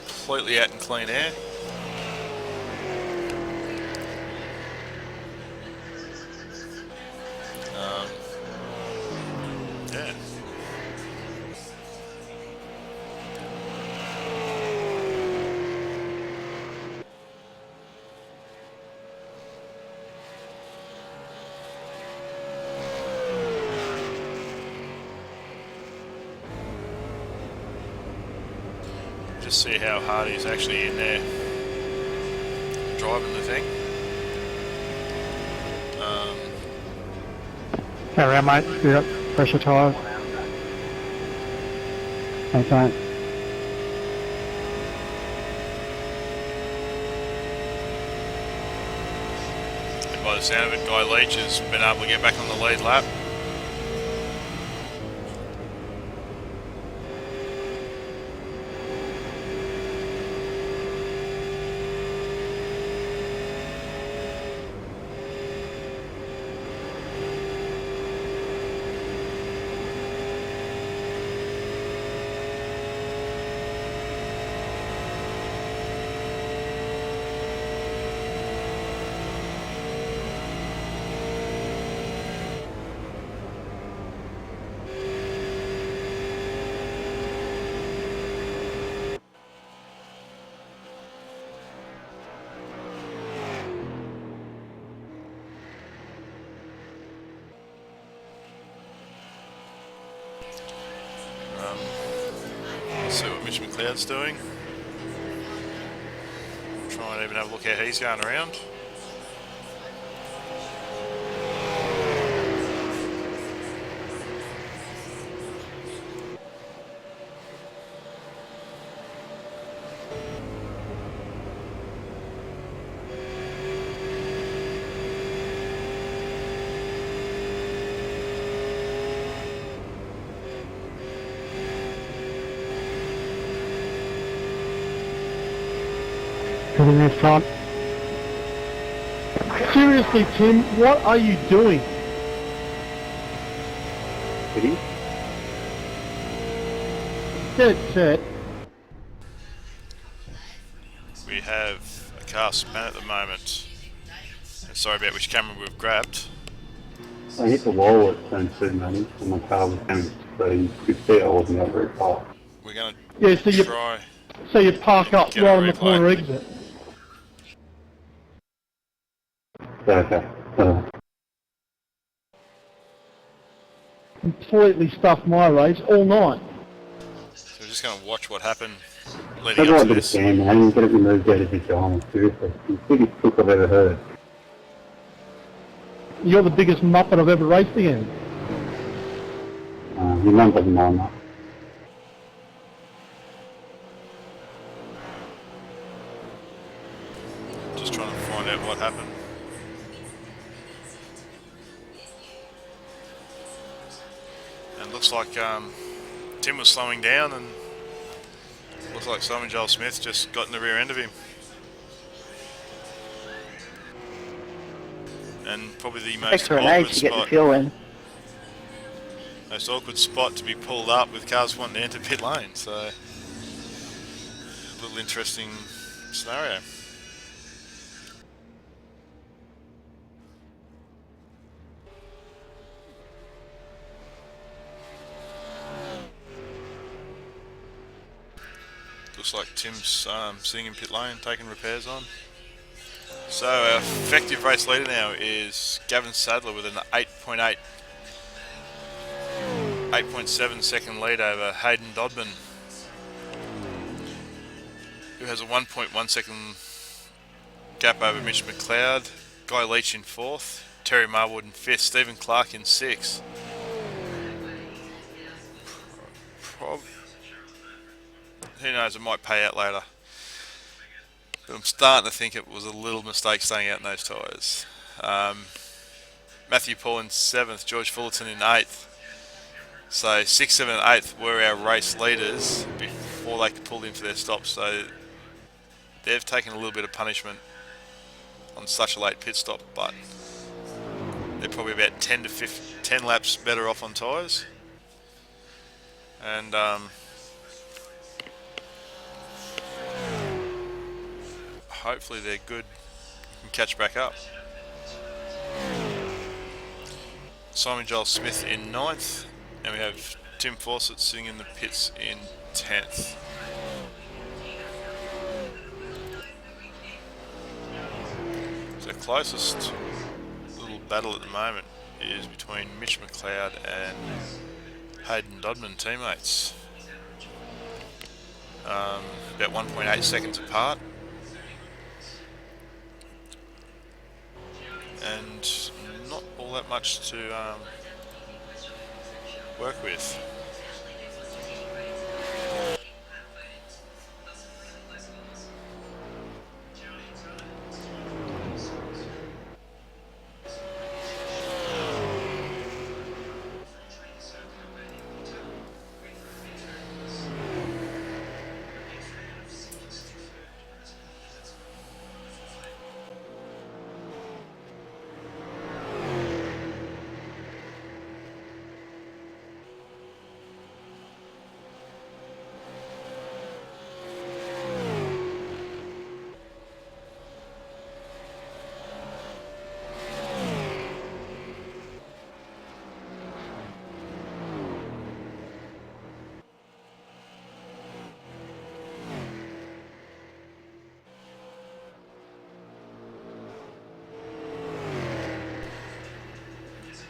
Completely out in clean air. Yeah. Just see how hard he's actually in there driving the thing. Carry on, mate. You got pressure tyres. Thanks, mate. And by the sound of it, Guy Leach has been able to get back on the lead lap. see what Mitch McLeod's doing. Try and even have a look how he's going around. Good in this front. Seriously, Tim, what are you doing? Did he? Dead set. We have a car span at the moment. And sorry about which camera we've grabbed. I hit the wall at turn 2, money, and my car was damaged, so you could see I wasn't going very far. We're going Yeah, to so try. you park up Get a right on the replay. corner exit. Okay. Completely stuffed my race all night. So we're just going to watch what happened How leading do I up to get a this. scan, man? And get it removed out of your diamond, seriously. It's the biggest crook I've ever heard. You're the biggest muppet I've ever raced against. Your mum doesn't mind that. Just trying to find out what happened. And it looks like Tim was slowing down, and looks like Simon Joel Smith just got in the rear end of him. And probably the most Takes her an awkward age to get the spot, fuel in. most awkward spot to be pulled up with cars wanting to enter pit lane. So a little interesting scenario. Looks like Tim's sitting in pit lane, taking repairs on. So our effective race leader now is Gavin Sadler with an 8.7 second lead over Hayden Dodman, who has a 1.1 second gap over Mitch McLeod. Guy Leach in 4th, Terry Marwood in 5th, Stephen Clark in 6th. Who knows, it might pay out later. But I'm starting to think it was a little mistake staying out in those tyres. Matthew Paul in 7th, George Fullerton in 8th. So 6th, 7th and 8th were our race leaders before they could pull in for their stops. So they've taken a little bit of punishment on such a late pit stop, but they're probably about 10 laps better off on tyres. And hopefully they're good and catch back up. Simon Joel Smith in 9th, and we have Tim Fawcett sitting in the pits in 10th. So the closest little battle at the moment is between Mitch McLeod and Hayden Dodman teammates. About 1.8 seconds apart. And not all that much to work with.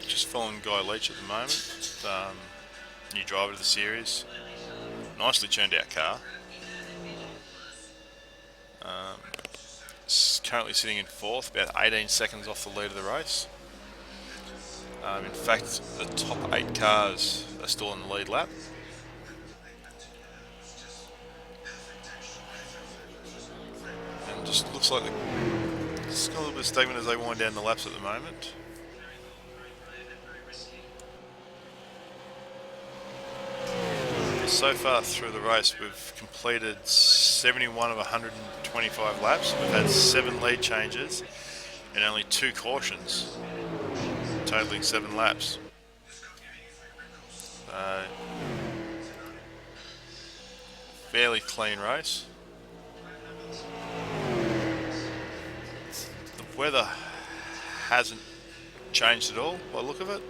Just following Guy Leach at the moment, new driver to the series. nicely turned out car. Currently sitting in 4th, about 18 seconds off the lead of the race. In fact, the top 8 cars are still on the lead lap. And just looks like it's got a little bit of stagnant as they wind down the laps at the moment. So far through the race, we've completed 71 of 125 laps. We've had 7 lead changes and only 2 cautions, totaling 7 laps. Fairly clean race. The weather hasn't changed at all by the look of it.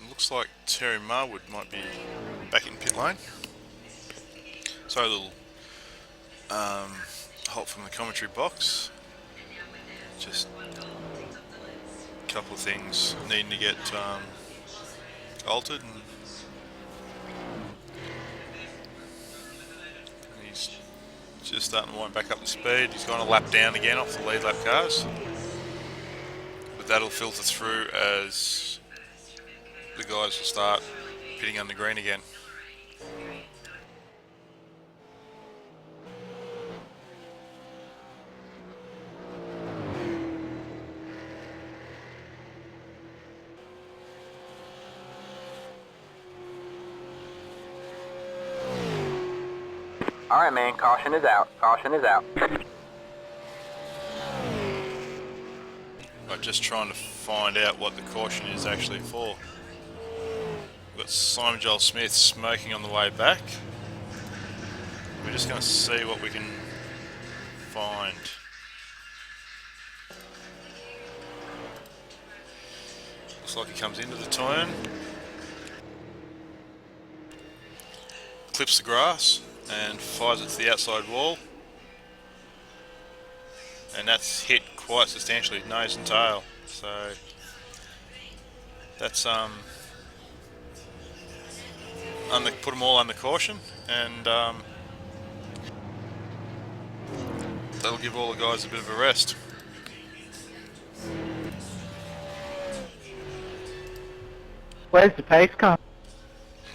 Looks like Terry Marwood might be back in pit lane. So a little halt from the commentary box. Just a couple of things needing to get altered, and he's just starting to wind back up to speed. He's gone a lap down again off the lead lap cars, but that'll filter through as the guys will start pitting on the green again. Alright, man, caution is out. Caution is out. I'm just trying to find out what the caution is actually for. We've got Simon Joel Smith smoking on the way back. We're just going to see what we can find. Looks like he comes into the turn, clips the grass and fires it to the outside wall, and that's hit quite substantially, nose and tail. So that's put them all under caution, and that'll give all the guys a bit of a rest. Where's the pace car?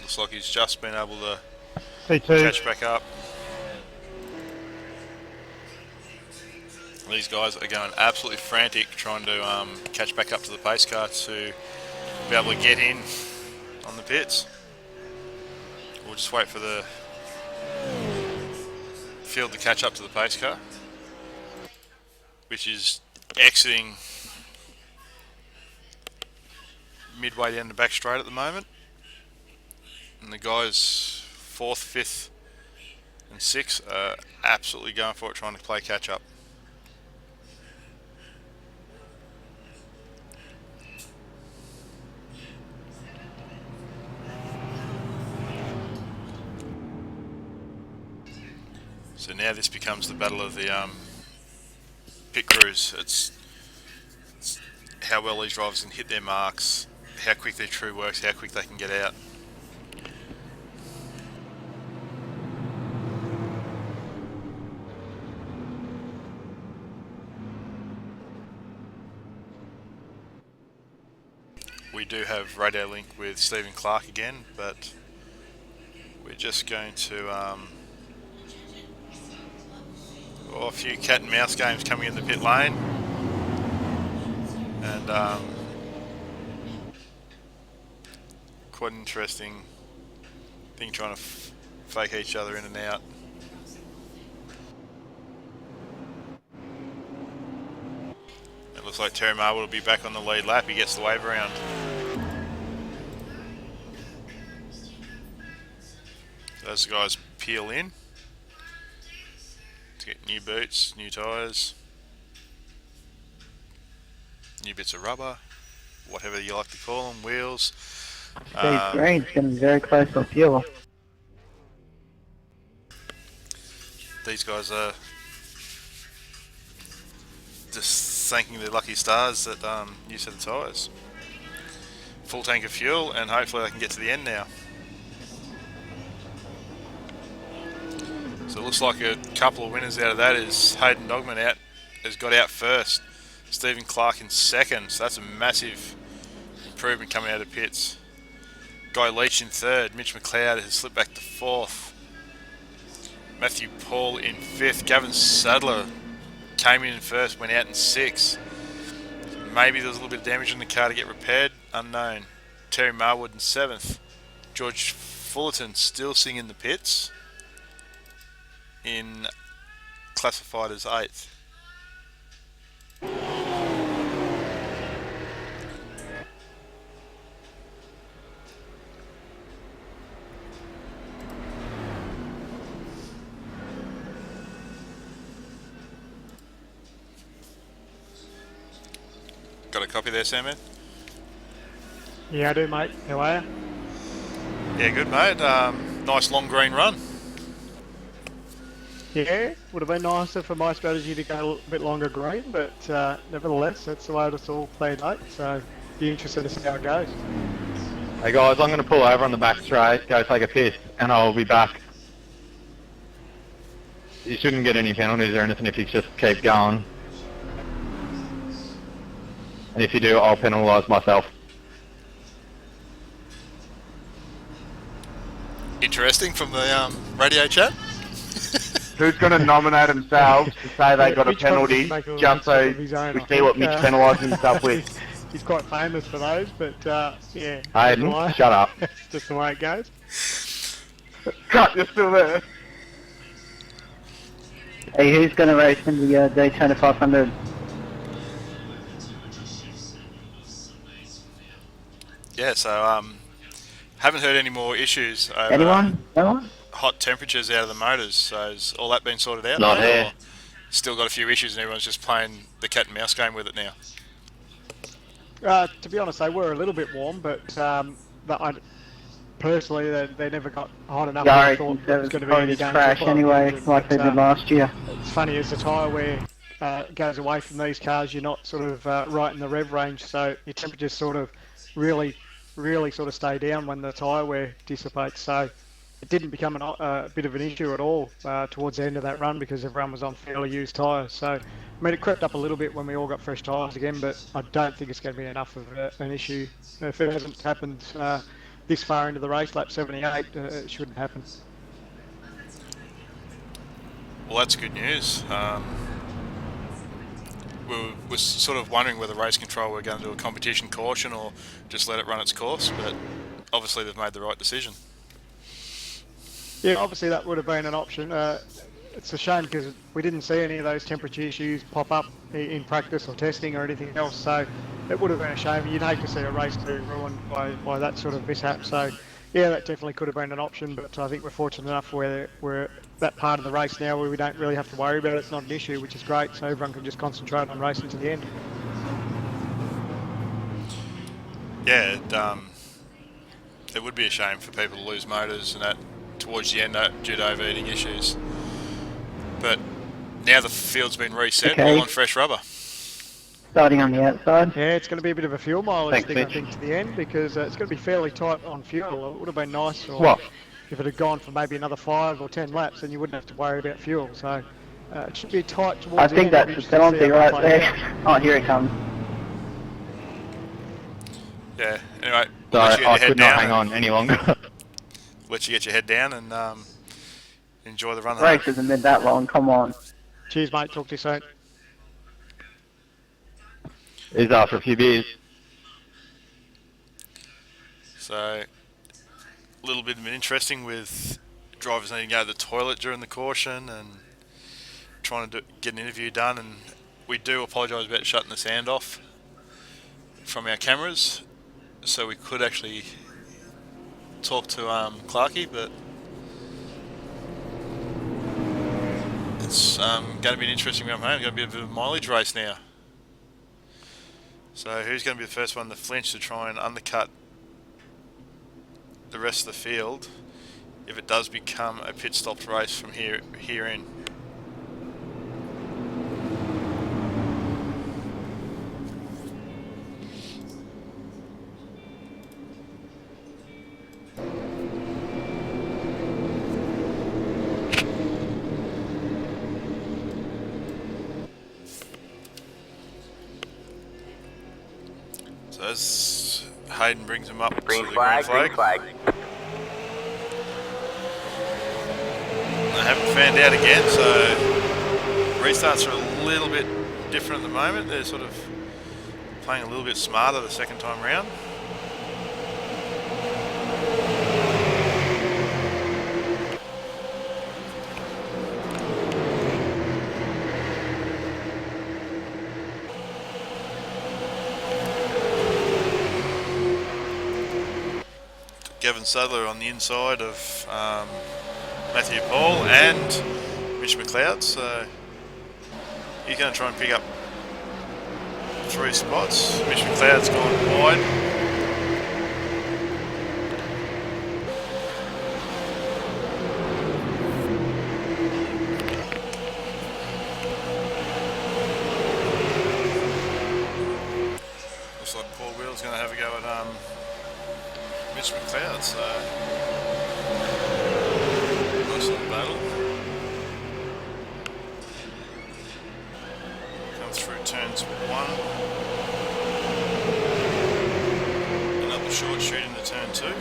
Looks like he's just been able to C2. catch back up. These guys are going absolutely frantic trying to catch back up to the pace car to be able to get in on the pits. We'll just wait for the field to catch up to the pace car, which is exiting midway down the back straight at the moment. And the guys 4th, 5th and 6th are absolutely going for it, trying to play catch up. So now this becomes the battle of the pit crews. It's how well these drivers can hit their marks, how quick their true works, how quick they can get out. We do have radio link with Stephen Clark again, but we're just going to a few cat and mouse games coming in the pit lane, and quite an interesting thing trying to fake each other in and out. It looks like Terry Marwood will be back on the lead lap. He gets the wave around. So those guys peel in to get new boots, new tyres, new bits of rubber, whatever you like to call them, wheels. Steve Green's getting very close on fuel. These guys are just thanking their lucky stars that use of the tyres. Full tank of fuel, and hopefully they can get to the end now. So it looks like a couple of winners out of that is Hayden Dogman has got out first. Stephen Clark in second, so that's a massive improvement coming out of pits. Guy Leach in third, Mitch McLeod has slipped back to fourth. Matthew Paul in fifth, Gavin Sadler came in first, went out in sixth. Maybe there was a little bit of damage in the car to get repaired, unknown. Terry Marwood in seventh. George Fullerton still sitting in the pits, in classified as eighth. Got a copy there, Sandman? Yeah, I do, mate. How are you? Yeah, good, mate. Nice long green run. Yeah, would have been nicer for my strategy to go a bit longer green, but nevertheless, that's the way it's all played out, so be interested to see how it goes. Hey guys, I'm going to pull over on the back straight, go take a piss, and I'll be back. You shouldn't get any penalties or anything if you just keep going. And if you do, I'll penalise myself. Interesting from the radio chat. Who's going to nominate themselves to say they got a penalty just so we see what Mitch penalised himself with? He's quite famous for those, but yeah. Hayden, shut up. Just the way it goes. Cut, you're still there. Hey, who's going to race in the Daytona 500? Yeah, so haven't heard any more issues over Anyone? No one? hot temperatures out of the motors. So has all that been sorted out? Not mate, here. or still got a few issues and everyone's just playing the cat and mouse game with it now? To be honest, they were a little bit warm, but personally, they never got hot enough. Yeah, I I thought think there that was was going to be probably any just danger. crash anyway, like they did last year. It's funny, as the tyre wear goes away from these cars, you're not sort of right in the rev range, so your temperatures sort of really sort of stay down when the tyre wear dissipates. So it didn't become a bit of an issue at all towards the end of that run because everyone was on fairly used tyres. So, I mean, it crept up a little bit when we all got fresh tyres again, but I don't think it's going to be enough of an issue. If it hasn't happened this far into the race, lap 78, it shouldn't happen. Well, that's good news. We were sort of wondering whether race control were going to do a competition caution or just let it run its course, but obviously they've made the right decision. Yeah, obviously that would have been an option. It's a shame because we didn't see any of those temperature issues pop up in practice or testing or anything else, so it would have been a shame. You'd hate to see a race be ruined by that sort of mishap. So yeah, that definitely could have been an option, but I think we're fortunate enough where we're that part of the race now where we don't really have to worry about it. It's not an issue, which is great, so everyone can just concentrate on racing to the end. Yeah, it would be a shame for people to lose motors and that towards the end due to overheating issues. But Now the field's been reset, Okay. all on fresh rubber. Starting on the outside. Yeah, it's going to be a bit of a fuel mileage Thanks, thing, I Mitch. think, to the end, because it's going to be fairly tight on fuel. It would have been nice What? if it had gone for maybe another 5 or 10 laps, then you wouldn't have to worry about fuel. So it should be tight towards I the think end. I'll be that's the interested to see penalty how that right plays there. out. Oh, here it comes. Yeah, anyway, we'll let Sorry, you get I your head could not down. hang on any longer. Let you get your head down and enjoy the run home. Race hasn't been that long, come on. Cheers, mate. Talk to you soon. He's after a few beers. So, a little bit of an interesting with drivers needing to go to the toilet during the caution and trying to get an interview done. And we do apologise about shutting the sound off from our cameras, so we could actually talk to Clarkey, but it's going to be an interesting run home. It's going to be a bit of a mileage race now. So who's going to be the first one to flinch to try and undercut the rest of the field if it does become a pit stopped race from here in? So as Hayden brings him up Green to the flag, green green flag, flag. I haven't fanned out again, so restarts are a little bit different at the moment. They're sort of playing a little bit smarter the second time round. Gavin Sadler on the inside of Matthew Paul and Mitch McLeod, so he's going to try and pick up 3 spots. Mitch McLeod's gone wide. Looks like Paul Wheel's going to have a go at Mitch McLeod, so nice little battle. Comes through turns 1 and up the short chute into turn 2.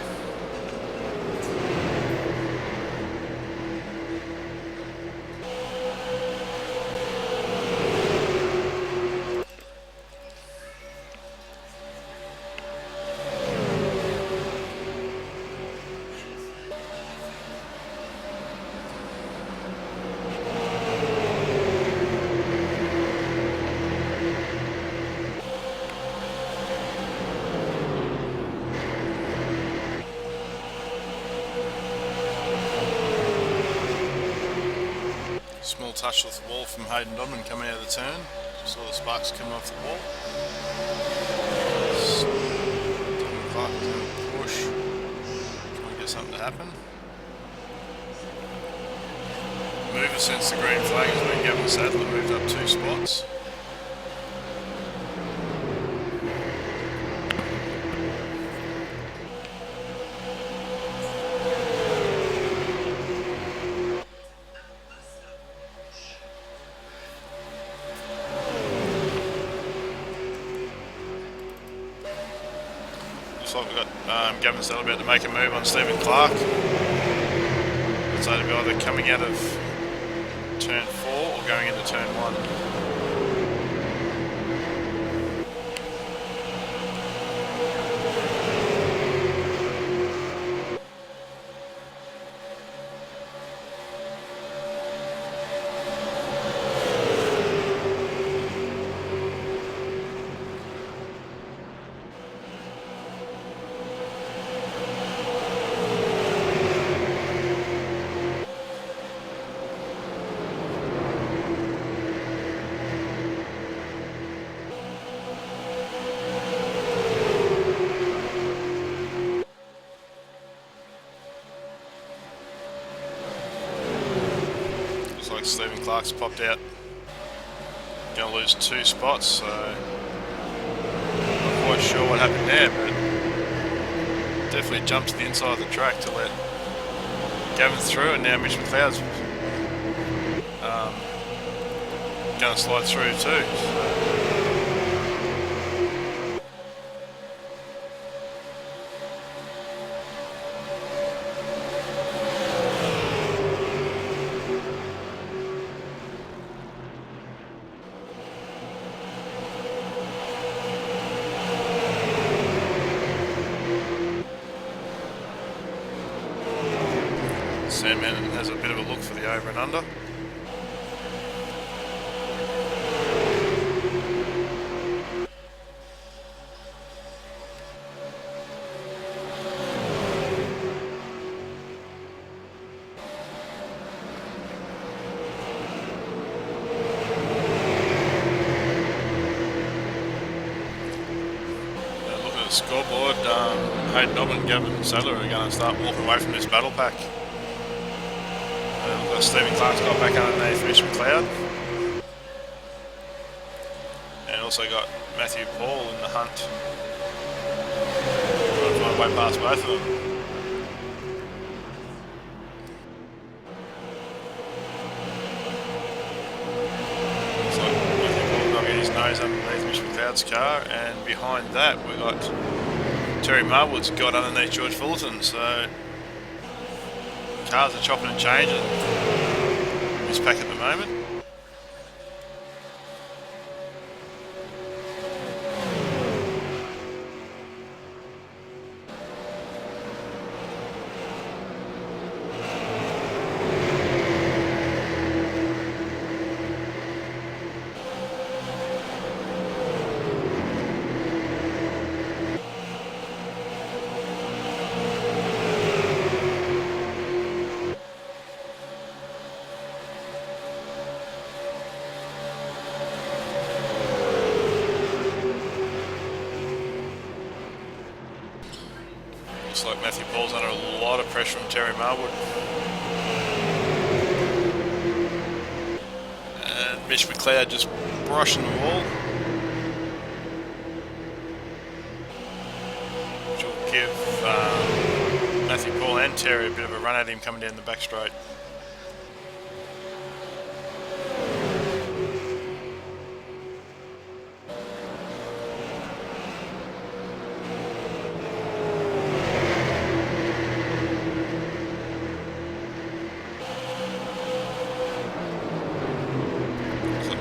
Small touch with the wall from Hayden Dodman coming out of the turn. Saw the sparks coming off the wall. Dodman Clark is going to push, trying to get something to happen. Mover since the green flag has been Gavin Sadler, moved up 2 spots. Looks like we've got Gavin Sadler about to make a move on Stephen Clark. It's either be either coming out of turn 4 or going into turn 1. like Stephen Clark's popped out. Going to lose 2 spots, so not quite sure what happened there, but definitely jumped to the inside of the track to let Gavin through, and now Mitch McLeod's going to slide through too. Sandman has a bit of a look for the over and under. Looking at the scoreboard, Hayden Dobbin and Gavin Sadler are going to start walking away from this battle pack. Stephen Clark's got back underneath Mitch McLeod, and also got Matthew Paul in the hunt, trying to find a way past both of them. Looks like Matthew Paul got to get his nose underneath Mitch McLeod's car, and behind that we got Terry Marwood's got underneath George Fullerton, so cars are chopping and changing. This pack at the moment. Looks like Matthew Paul's under a lot of pressure from Terry Marwood. And Mitch McLeod just brushing the wall, which will give Matthew Paul and Terry a bit of a run at him coming down the back straight.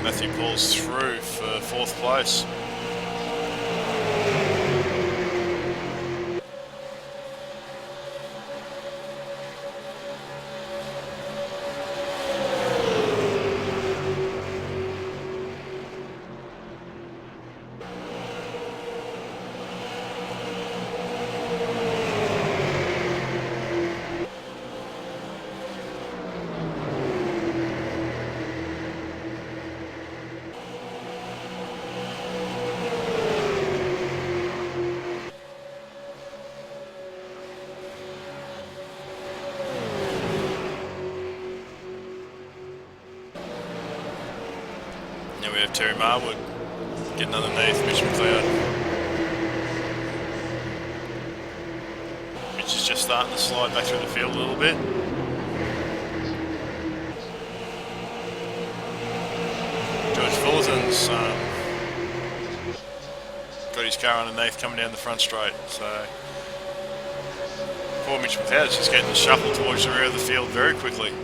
Matthew Paul's through for 4th place. Now we have Terry Marwood getting underneath Mitch McLeod. Mitch is just starting to slide back through the field a little bit. George Fullerton's got his car underneath coming down the front straight, so poor Mitch McLeod's just getting shuffled towards the rear of the field very quickly.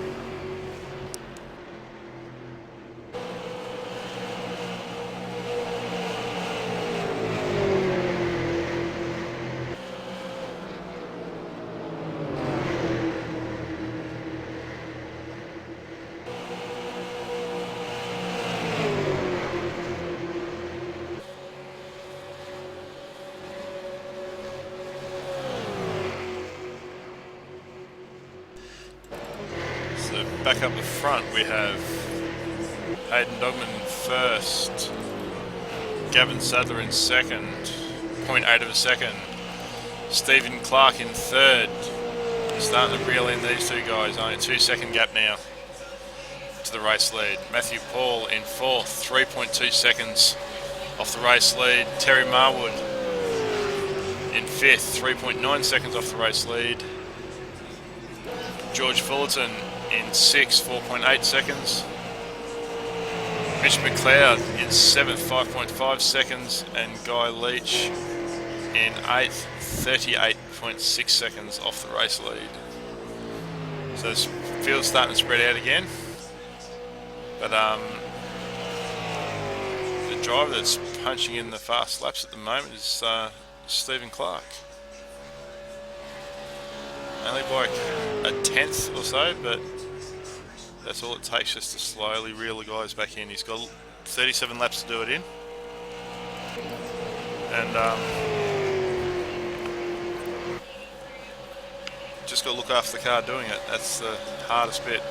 Back up the front we have Hayden Dogman first, Gavin Sadler in second, 0.8 of a second, Stephen Clark in third. Starting to reel in these two guys, only a 2-second gap now. to the race lead. Matthew Paul in 4th, 3.2 seconds off the race lead. Terry Marwood in 5th, 3.9 seconds off the race lead. George Fullerton in 6th, 4.8 seconds. Mitch McLeod in 7th, 5.5 seconds. And Guy Leach in 8th, 38.6 seconds off the race lead. So this field's starting to spread out again. But the driver that's punching in the fast laps at the moment is Stephen Clark. Only by a tenth or so, but that's all it takes just to slowly reel the guys back in. He's got 37 laps to do it in. And just got to look after the car doing it. That's the hardest bit.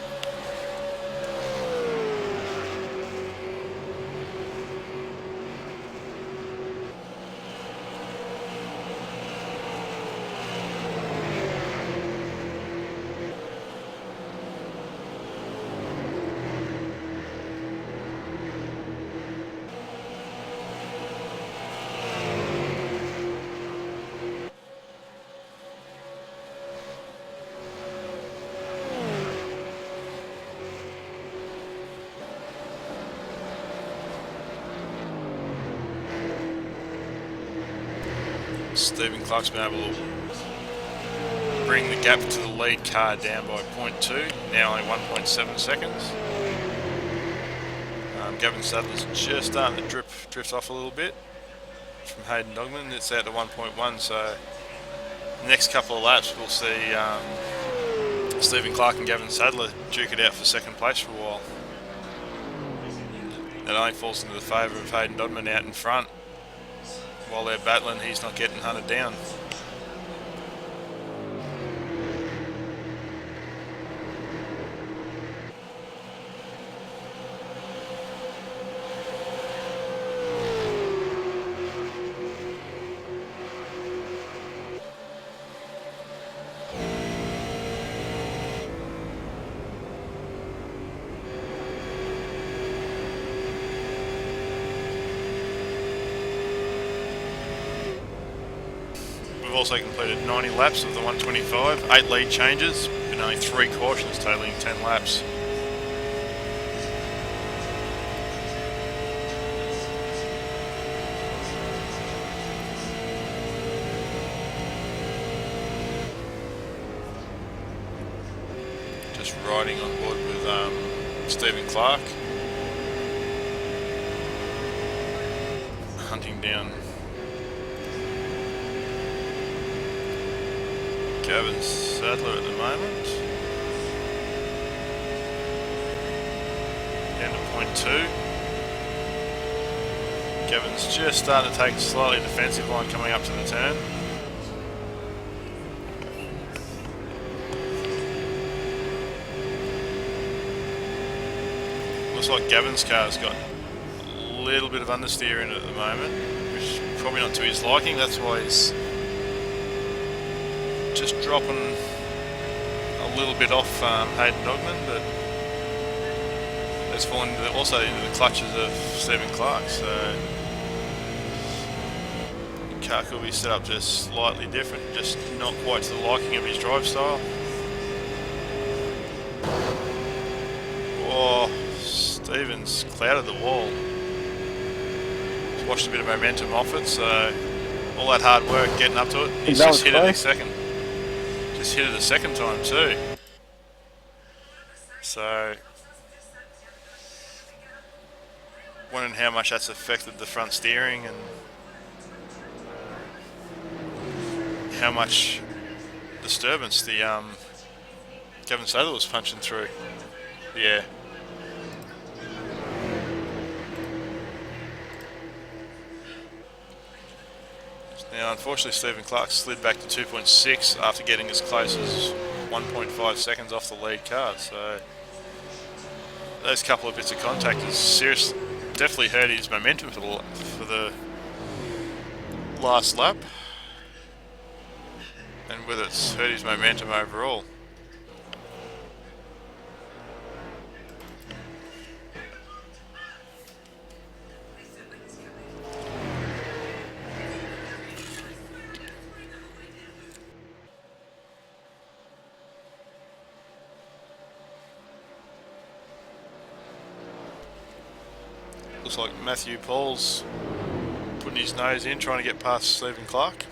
Stephen Clark's been able to bring the gap to the lead car down by 0.2, now only 1.7 seconds. Gavin Sadler's just starting to drift off a little bit from Hayden Dogman. It's out to 1.1, so the next couple of laps we'll see Stephen Clark and Gavin Sadler duke it out for second place for a while. That only falls into the favour of Hayden Dodman out in front. While they're battling, he's not getting hunted down. Also completed 90 laps of the 125, 8 lead changes, and only 3 cautions totaling 10 laps. Just riding on board with Stephen Clark, hunting down Gavin Sadler at the moment. Down to 0.2. Gavin's just starting to take a slightly defensive line coming up to the turn. Looks like Gavin's car's got a little bit of understeer in it at the moment, which is probably not to his liking. That's why he's just dropping a little bit off Hayden Dogman, but it's fallen also into the clutches of Stephen Clark, so the car could be set up just slightly different, just not quite to the liking of his drive style. Oh, Stephen's clouded the wall. He's washed a bit of momentum off it, so all that hard work getting up to it, he's just hit it a second. Just hit it a second time too. So, wondering how much that's affected the front steering and how much disturbance the Gavin Sadler was punching through. Yeah. Now, unfortunately, Stephen Clark slid back to 2.6 after getting as close as 1.5 seconds off the lead car. So, those couple of bits of contact has seriously, definitely hurt his momentum for the last lap, and with it's hurt his momentum overall. Looks like Matthew Paul's putting his nose in, trying to get past Stephen Clark.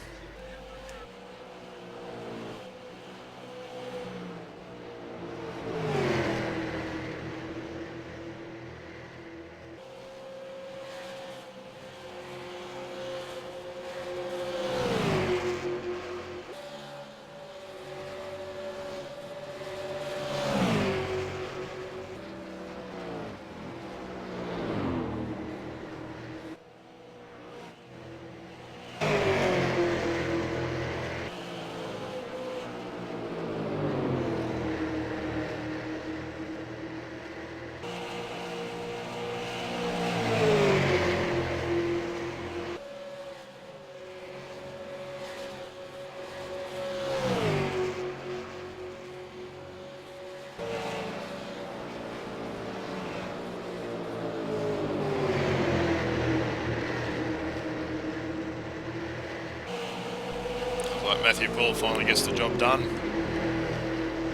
Like Matthew Paul finally gets the job done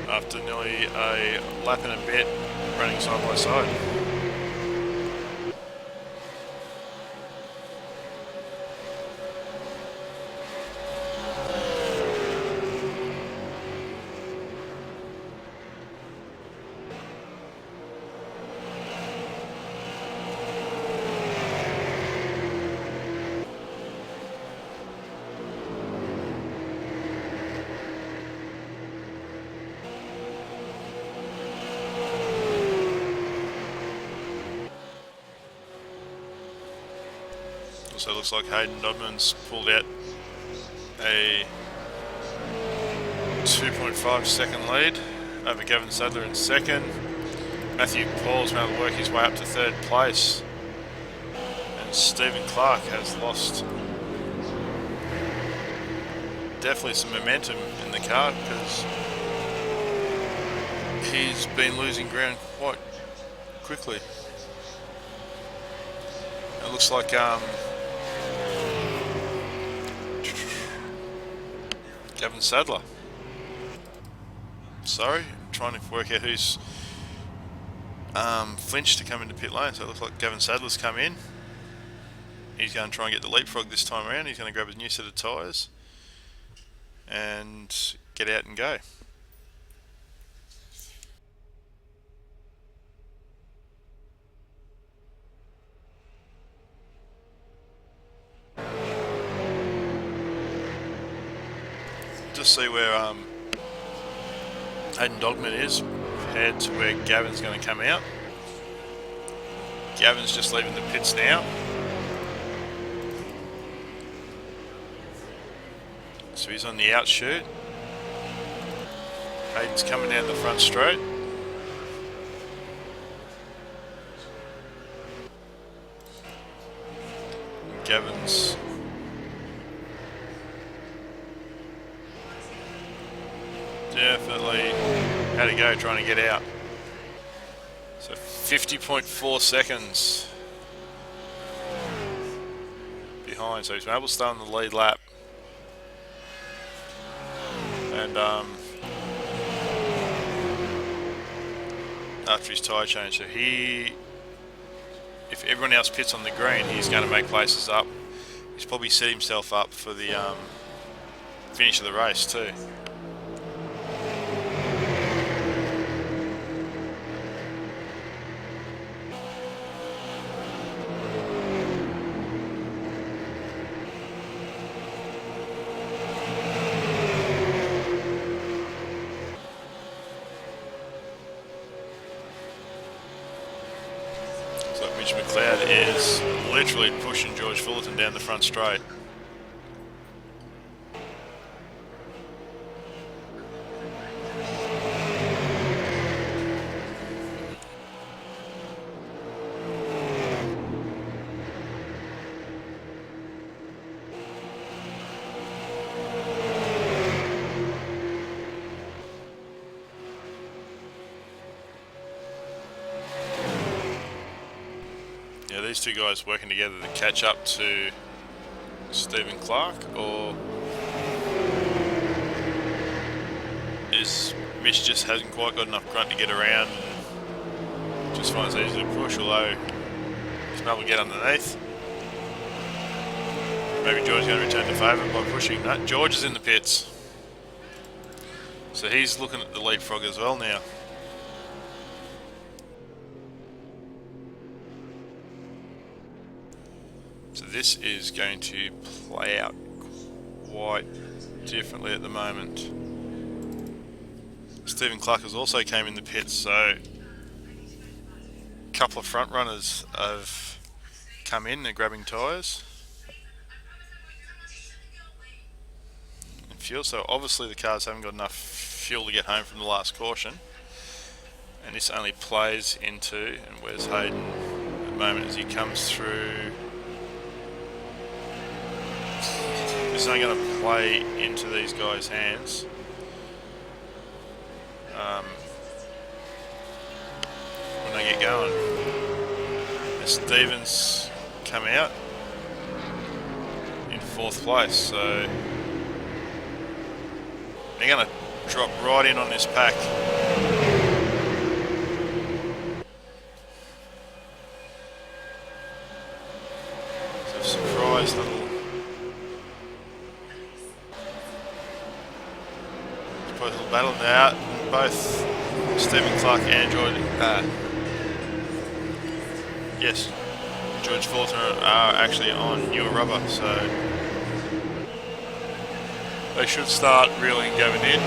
after nearly a lap and a bit running side by side. So it looks like Hayden Dodman's pulled out a 2.5 second lead over Gavin Sadler in second. Matthew Paul's been able to work his way up to third place. And Stephen Clark has lost definitely some momentum in the car because he's been losing ground quite quickly. It looks like Gavin Sadler. Sorry, I'm trying to work out who's flinched to come into pit lane. So it looks like Gavin Sadler's come in. He's going to try and get the leapfrog this time around. He's going to grab his new set of tyres and get out and go. Just see where Hayden Dogman is, head to where Gavin's going to come out. Gavin's just leaving the pits now. So he's on the outshoot. Hayden's coming down the front straight. Gavin's definitely had to go trying to get out. So 50.4 seconds behind. So he's been able to stay on the lead lap. And after his tyre change, so if everyone else pits on the green, he's going to make places up. He's probably set himself up for the finish of the race too. McLeod is literally pushing George Fullerton down the front straight. These two guys working together to catch up to Stephen Clark, or is Mitch just hasn't quite got enough grunt to get around and just finds it easy to push, although He's able to get underneath. Maybe George is going to return the favour by pushing that. George is in the pits. So he's looking at the leapfrog as well now. So this is going to play out quite differently at the moment. Stephen Clark has also came in the pits, so a couple of front runners have come in, they're grabbing tyres and fuel, so obviously the cars haven't got enough fuel to get home from the last caution, and this only plays into, and where's Hayden at the moment as he comes through. This is only going to play into these guys' hands. When they get going. As Stevens come out in 4th place, so they're going to drop right in on this pack. So surprise little battle now. Both Stephen Clark and George Fulton are actually on newer rubber, so they should start reeling going in.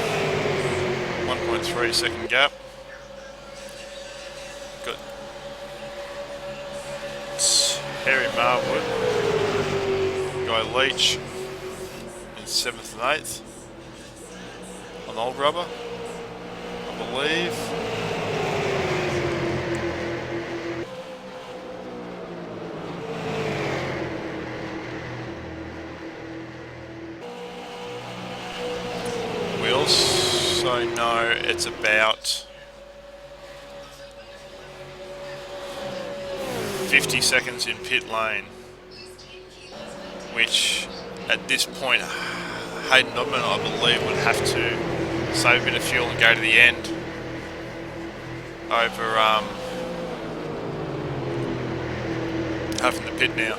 1.3 second gap. Got Harry Marwood, Guy Leach in 7th and 8th on old rubber, I believe. We also know it's about 50 seconds in pit lane, which at this point Hayden Nodman, I believe, would have to save a bit of fuel and go to the end over having the pit now.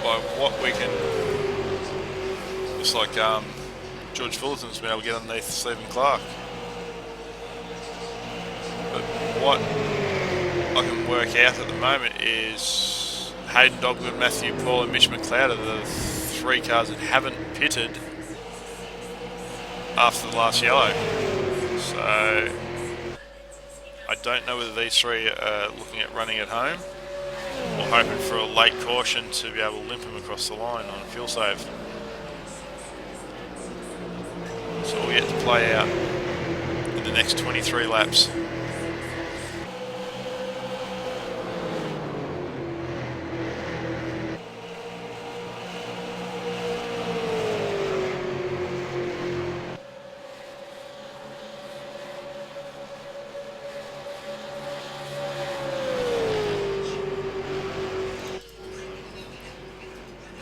By what we can, looks like George Fullerton's been able to get underneath Stephen Clark. But what I can work out at the moment is Hayden Dogwood, Matthew Paul and Mitch McLeod are the 3 cars that haven't pitted after the last yellow. So I don't know whether these 3 are looking at running at home or hoping for a late caution to be able to limp them across the line on a fuel save. So we'll get to play out in the next 23 laps.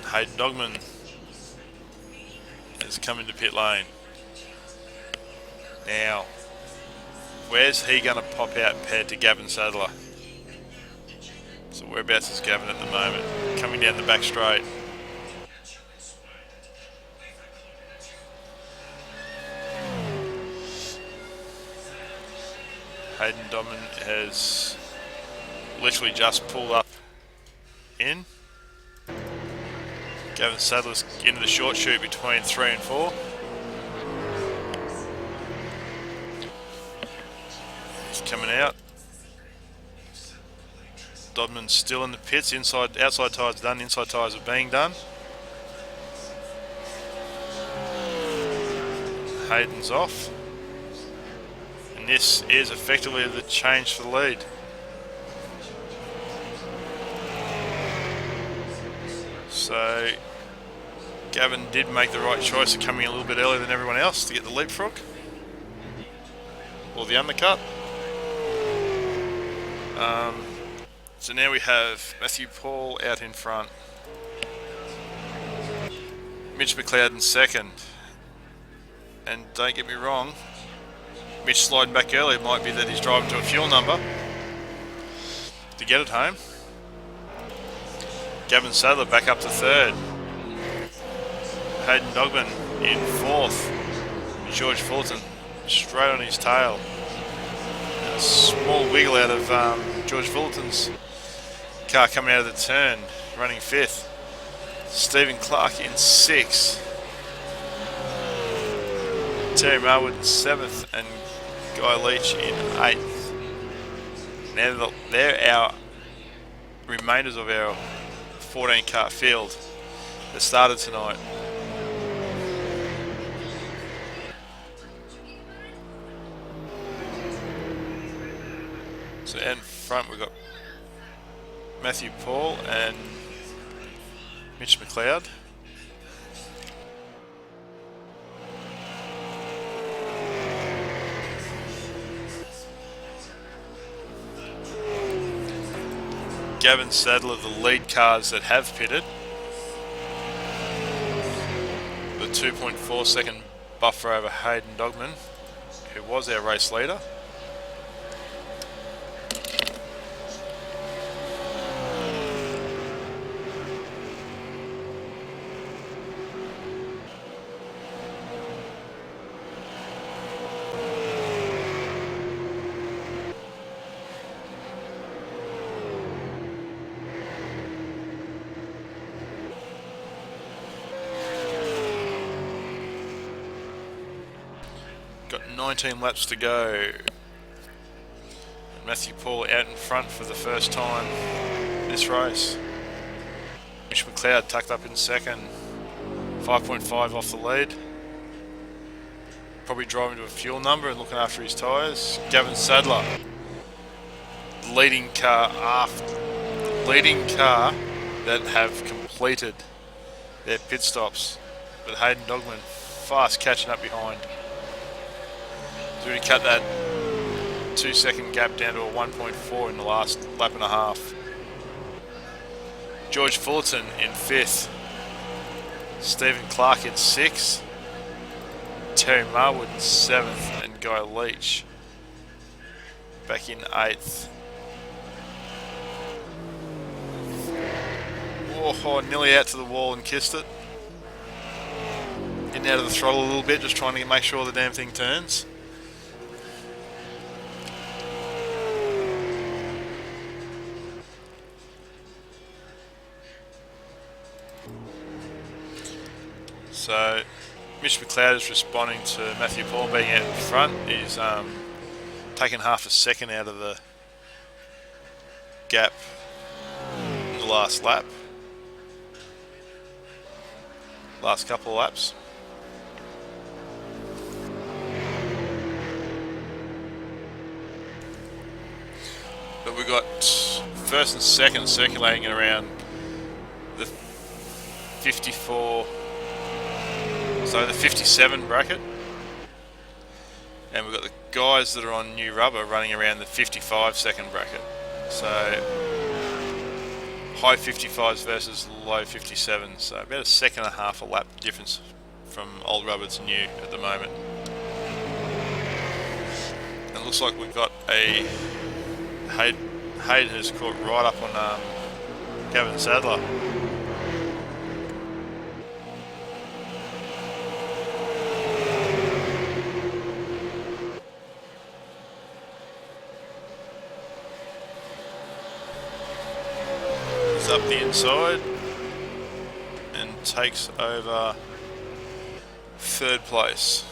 Hayden Dogman has come into pit lane. Now, where's he going to pop out compared to Gavin Sadler? So whereabouts is Gavin at the moment? Coming down the back straight. Hayden Dogman has literally just pulled up in. Gavin Sadler's into the short chute between 3 and 4. He's coming out. Dodman's still in the pits. Outside tyres done, inside tyres are being done. Hayden's off. And this is effectively the change for the lead. So Gavin did make the right choice of coming a little bit earlier than everyone else to get the leapfrog or the undercut. So now we have Matthew Paul out in front. Mitch McLeod in second. And don't get me wrong, Mitch sliding back early. It might be that he's driving to a fuel number to get it home. Gavin Sadler back up to third. Hayden Dogman in fourth. George Fullerton straight on his tail. And a small wiggle out of George Fullerton's car coming out of the turn, running fifth. Stephen Clark in sixth. Terry Marwood in seventh, and Guy Leach in eighth. Now they're our remainders of our 14 car field that started tonight. So out in front we've got Matthew Paul and Mitch McLeod. Gavin Sadler, the lead cars that have pitted. The 2.4 second buffer over Hayden Dogman, who was our race leader. Got 19 laps to go. And Matthew Paul out in front for the first time this race. Mitch McLeod tucked up in second. 5.5 off the lead. Probably driving to a fuel number and looking after his tyres. Gavin Sadler, leading car that have completed their pit stops. But Hayden Dogman fast catching up behind. So we cut that 2 second gap down to a 1.4 in the last lap and a half. George Fullerton in fifth. Stephen Clark in sixth. Terry Marwood in seventh, and Guy Leach back in eighth. Oh, nearly out to the wall and kissed it. Getting out of the throttle a little bit, just trying to make sure the damn thing turns. So Mitch McLeod is responding to Matthew Paul being out in front. He's taken half a second out of the gap in the last lap. Last couple of laps. But we've got first and second circulating around the 54, so the 57 bracket, and we've got the guys that are on new rubber running around the 55 second bracket. So high 55s versus low 57s, so about a second and a half a lap difference from old rubber to new at the moment. And it looks like we've got a Hayden has caught right up on Gavin Sadler. Up the inside and takes over third place.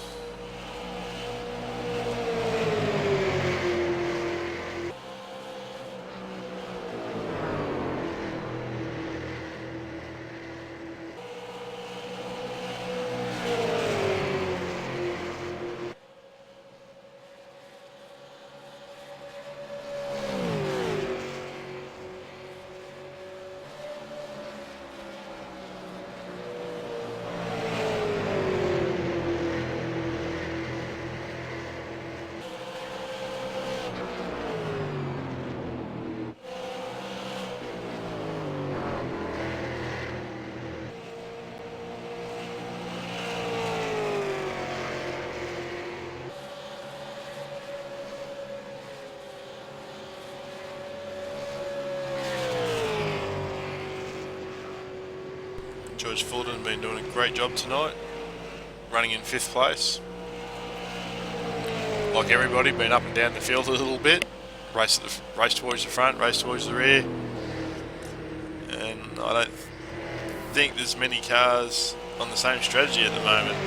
George Fullerton been doing a great job tonight, running in 5th place. Like everybody, been up and down the field a little bit. Race towards the front, race towards the rear. And I don't think there's many cars on the same strategy at the moment.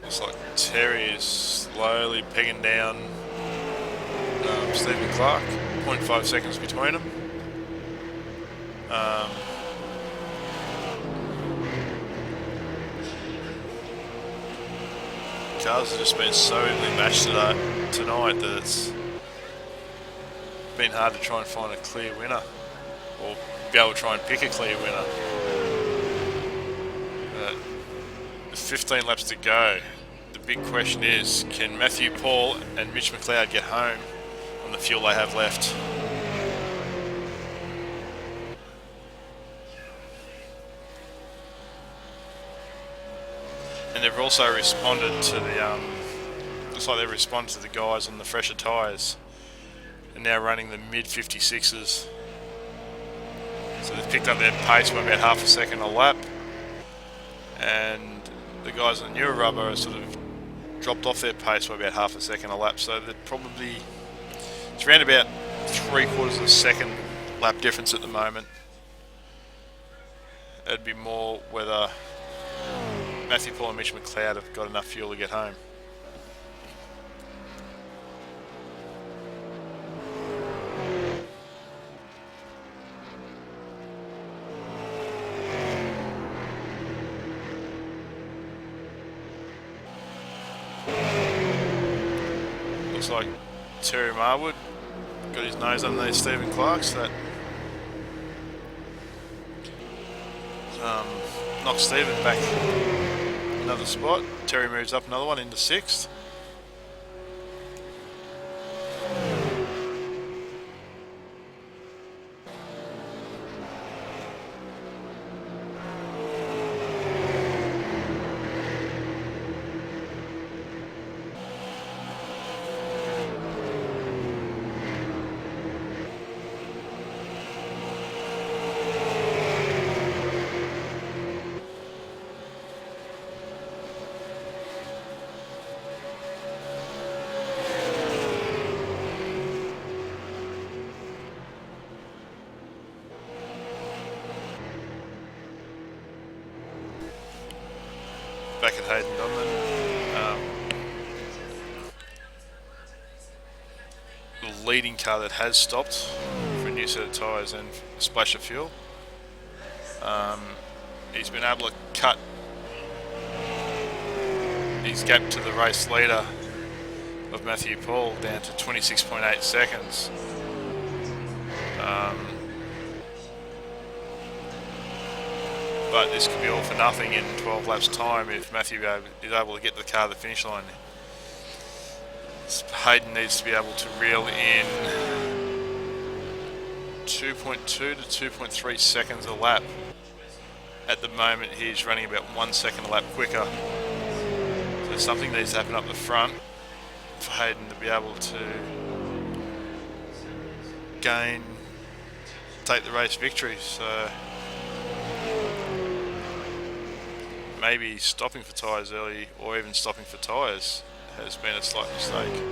Looks like Terry is slowly pegging down Stephen Clark, 0.5 seconds between them. Cars have just been so evenly matched tonight that it's been hard to try and find a clear winner, or be able to try and pick a clear winner. With 15 laps to go, the big question is, can Matthew Paul and Mitch McLeod get home on the fuel they have left? And they've also responded to the, looks like they've responded to the guys on the fresher tyres, and now running the mid 56s. So they've picked up their pace by about half a second a lap, and the guys on the newer rubber are sort of dropped off their pace by about half a second a lap. So they're probably, it's around about 3/4 of a second lap difference at the moment. It'd be more whether Matthew Paul and Mitch McLeod have got enough fuel to get home. Looks like Terry Marwood got his nose underneath Stephen Clark, so that knocks Stephen back another spot. Terry moves up another one into 6th. Back at Hayden Donlan. The leading car that has stopped for a new set of tyres and a splash of fuel. He's been able to cut his gap to the race leader of Matthew Paul down to 26.8 seconds. But this could be all for nothing in 12 laps time if Matthew is able to get the car to the finish line. Hayden needs to be able to reel in 2.2 to 2.3 seconds a lap. At the moment he's running about 1 second a lap quicker. So something needs to happen up the front for Hayden to be able to take the race victory. So maybe stopping for tyres early, or even stopping for tyres, has been a slight mistake.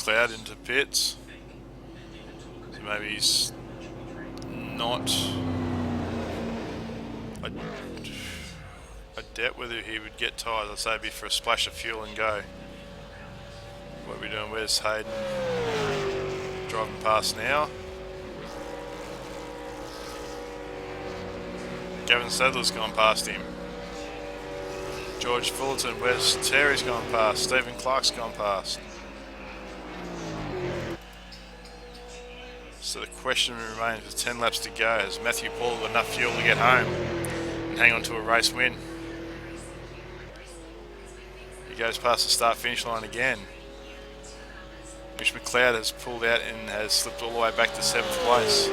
McLeod into pits. So maybe he's not. I doubt whether he would get tired. I'd say it'd be for a splash of fuel and go. What are we doing? Where's Hayden? Driving past now. Gavin Sadler's gone past him. George Fullerton, where's Terry's gone past? Stephen Clark's gone past. So the question remains with 10 laps to go. Has Matthew Paul got enough fuel to get home and hang on to a race win? He goes past the start-finish line again. Mitch McLeod has pulled out and has slipped all the way back to 7th place.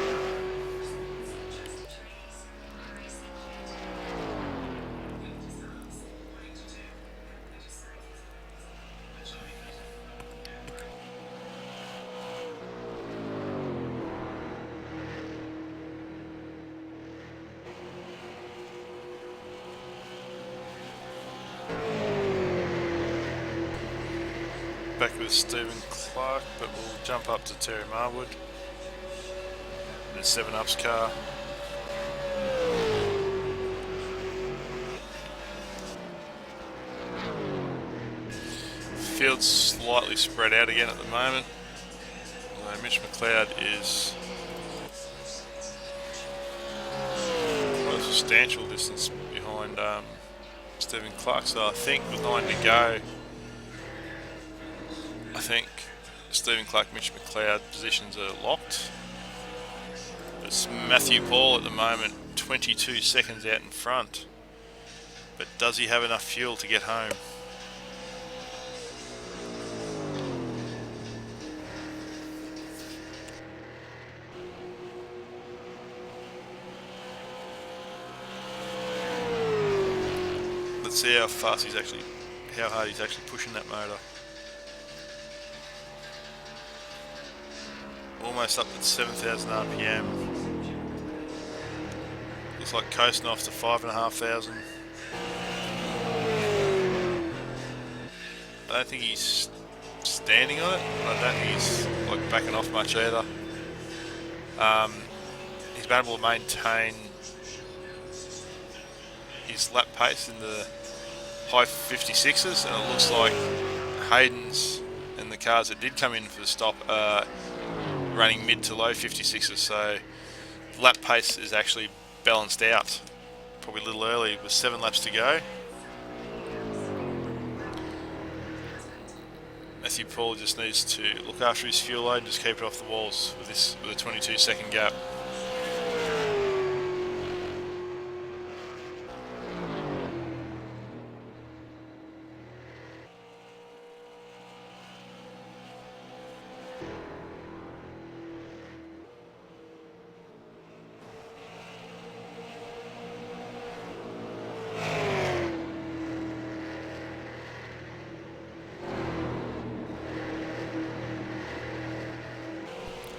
Back with Stephen Clark, but we'll jump up to Terry Marwood. The 7-Up's car. Field's slightly spread out again at the moment. Mitch McLeod is quite a substantial distance behind Stephen Clark, so I think with 9 to go, I think Stephen Clark, Mitch McLeod positions are locked. It's Matthew Paul at the moment, 22 seconds out in front. But does he have enough fuel to get home? Let's see how fast he's actually, how hard he's actually pushing that motor. Almost up at 7,000 RPM. Looks like coasting off to 5,500. I don't think he's standing on it. I don't think he's like backing off much either. He's been able to maintain his lap pace in the high 56s, and it looks like Hayden's and the cars that did come in for the stop are running mid to low 56s, so lap pace is actually balanced out. Probably a little early with 7 laps to go. Matthew Paul just needs to look after his fuel load and just keep it off the walls with a 22-second gap.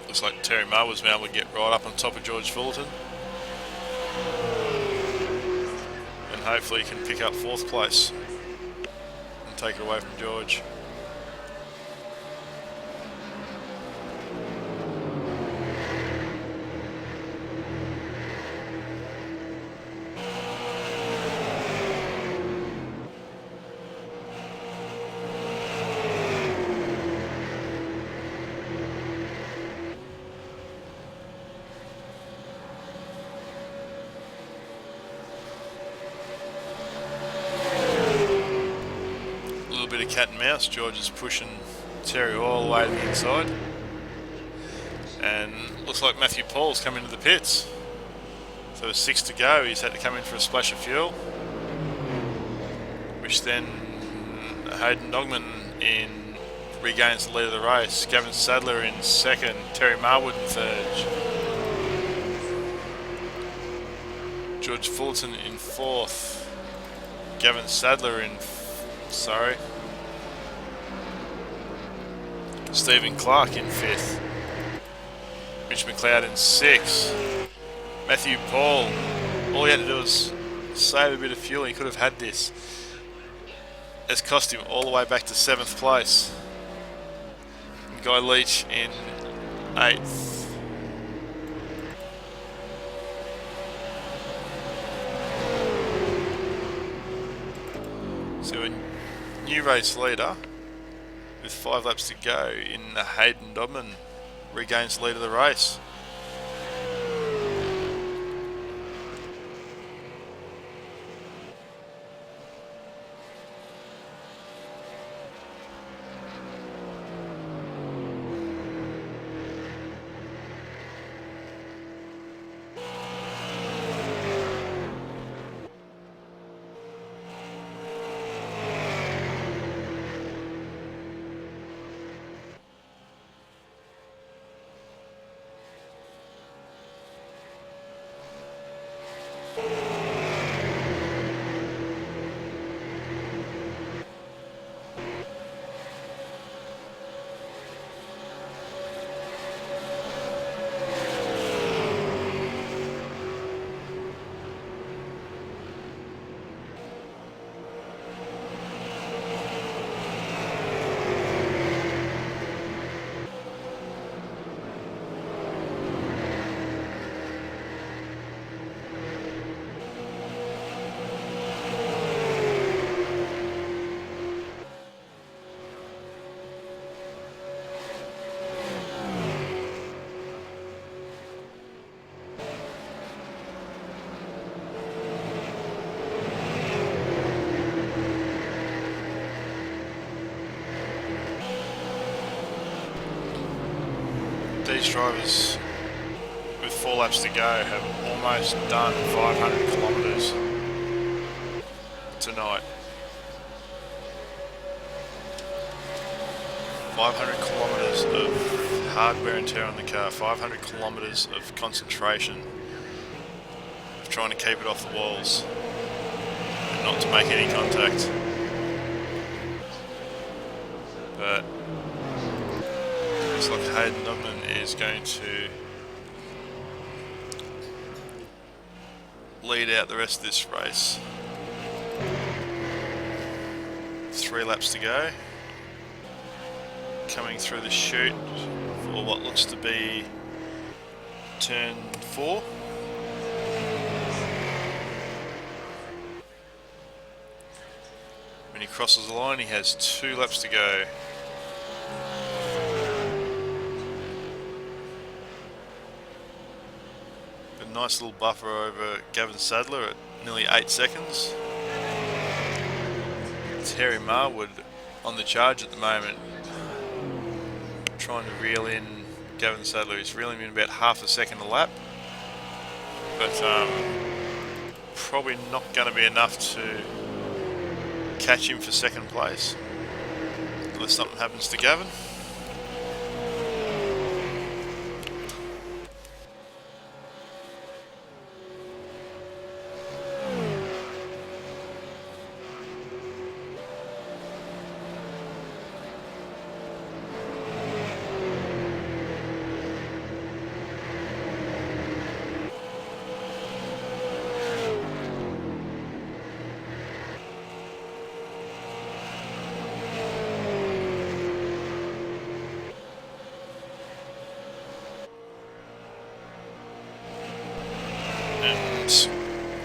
Looks like Terry Marwood's been able to get right up on top of George Fullerton. And hopefully he can pick up 4th place and take it away from George. Bit of cat and mouse. George is pushing Terry all the way to the inside, and looks like Matthew Paul's come into the pits. So with 6 to go, he's had to come in for a splash of fuel, which then Hayden Dogman regains the lead of the race. Gavin Sadler in 2nd, Terry Marwood in 3rd, George Fullerton in 4th, Gavin Sadler in Stephen Clark in 5th. Mitch McLeod in 6th. Matthew Paul, all he had to do was save a bit of fuel. He could have had this. It's cost him all the way back to 7th place. Guy Leach in 8th. So a new race leader with 5 laps to go in Hayden Dodman regains the lead of the race. These drivers with 4 laps to go have almost done 500 kilometres tonight. 500 kilometres of hard wear and tear on the car, 500 kilometres of concentration, of trying to keep it off the walls and not to make any contact. But looks like Hayden Dodman is going to lead out the rest of this race. 3 laps to go. Coming through the chute for what looks to be turn 4. When he crosses the line, he has 2 laps to go. A nice little buffer over Gavin Sadler at nearly 8 seconds. Terry Marwood on the charge at the moment, trying to reel in Gavin Sadler. He's reeling in about half a second a lap, but probably not going to be enough to catch him for second place unless something happens to Gavin.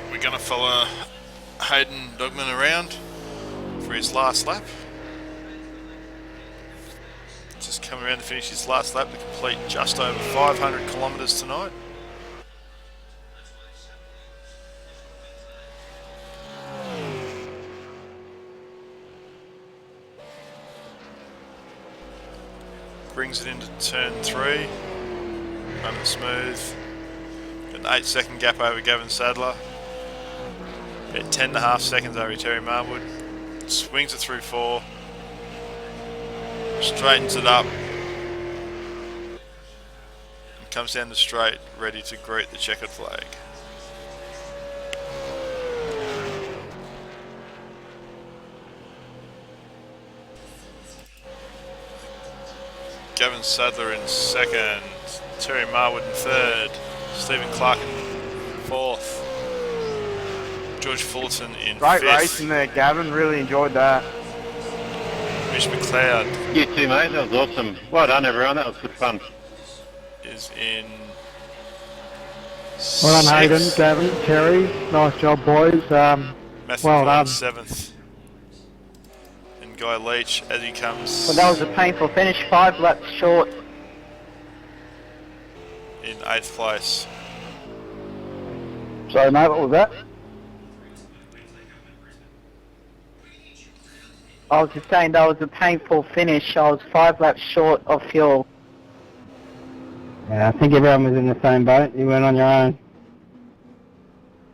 We're going to follow Hayden Dodman around for his last lap. Just coming around to finish his last lap to complete just over 500 kilometres tonight. Brings it into turn 3, running smooth. An 8-second gap over Gavin Sadler. About 10.5 seconds over Terry Marwood. Swings it through 4. Straightens it up. And comes down the straight, ready to greet the checkered flag. Gavin Sadler in 2nd. Terry Marwood in 3rd. Stephen Clark in 4th. George Fullerton in Great 5th. racing there, Gavin. Really enjoyed that. Hamish McLeod You too, mate. That was awesome. Well done, everyone. That was good fun. is in Well done, Hayden, sixth. Gavin, Terry. Nice job, boys. Matthew well Paul done. in 7th. And Guy Leach as he comes Well, that was a painful finish, 5 laps short. in 8th place. Sorry, mate, what was that? I was just saying that was a painful finish. I was 5 laps short of fuel. Yeah, I think everyone was in the same boat. You weren't on your own.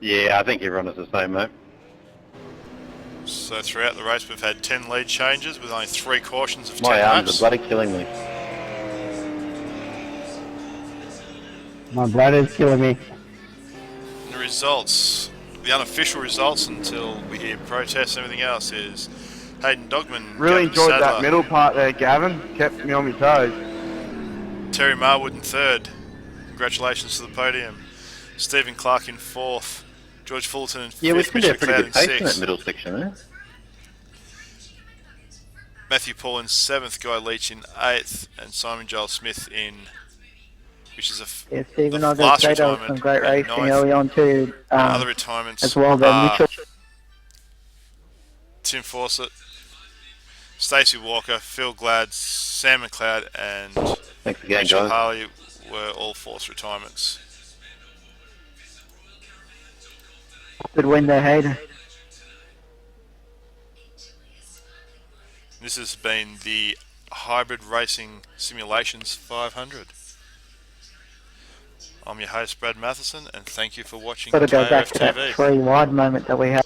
Yeah, I think everyone is the same, mate. So throughout the race we've had 10 lead changes with only 3 cautions of 10 My arms laps. are bloody killing me. My bladder's killing me. And the results, the unofficial results until we hear protests and everything else, is Hayden Dogman, Really Gavin enjoyed Sadler, that middle part there, Gavin. Kept me on my toes. Terry Marwood in 3rd. Congratulations to the podium. Stephen Clark in 4th. George Fulton in 5th. Yeah, we seem to have Mitch pretty McLeod good pace in that 6th. middle section there. Matthew Paul in 7th. Guy Leach in 8th. And Simon Joel Smith in, which is Yeah, Stephen, the I was going to last say there was retirement some great in racing 9th. early on too. Other retirements As well, there, are Mitchell. Tim Fawcett, Stacey Walker, Phil Glad, Sam McLeod, and Thanks again, Mitchell guys. Harley were all forced retirements. Good win there, Hayden. This has been the Hybrid Racing Simulations 500. I'm your host, Brad Matheson, and thank you for watching Got to go back to that JFTV. 3 wide moment that we had.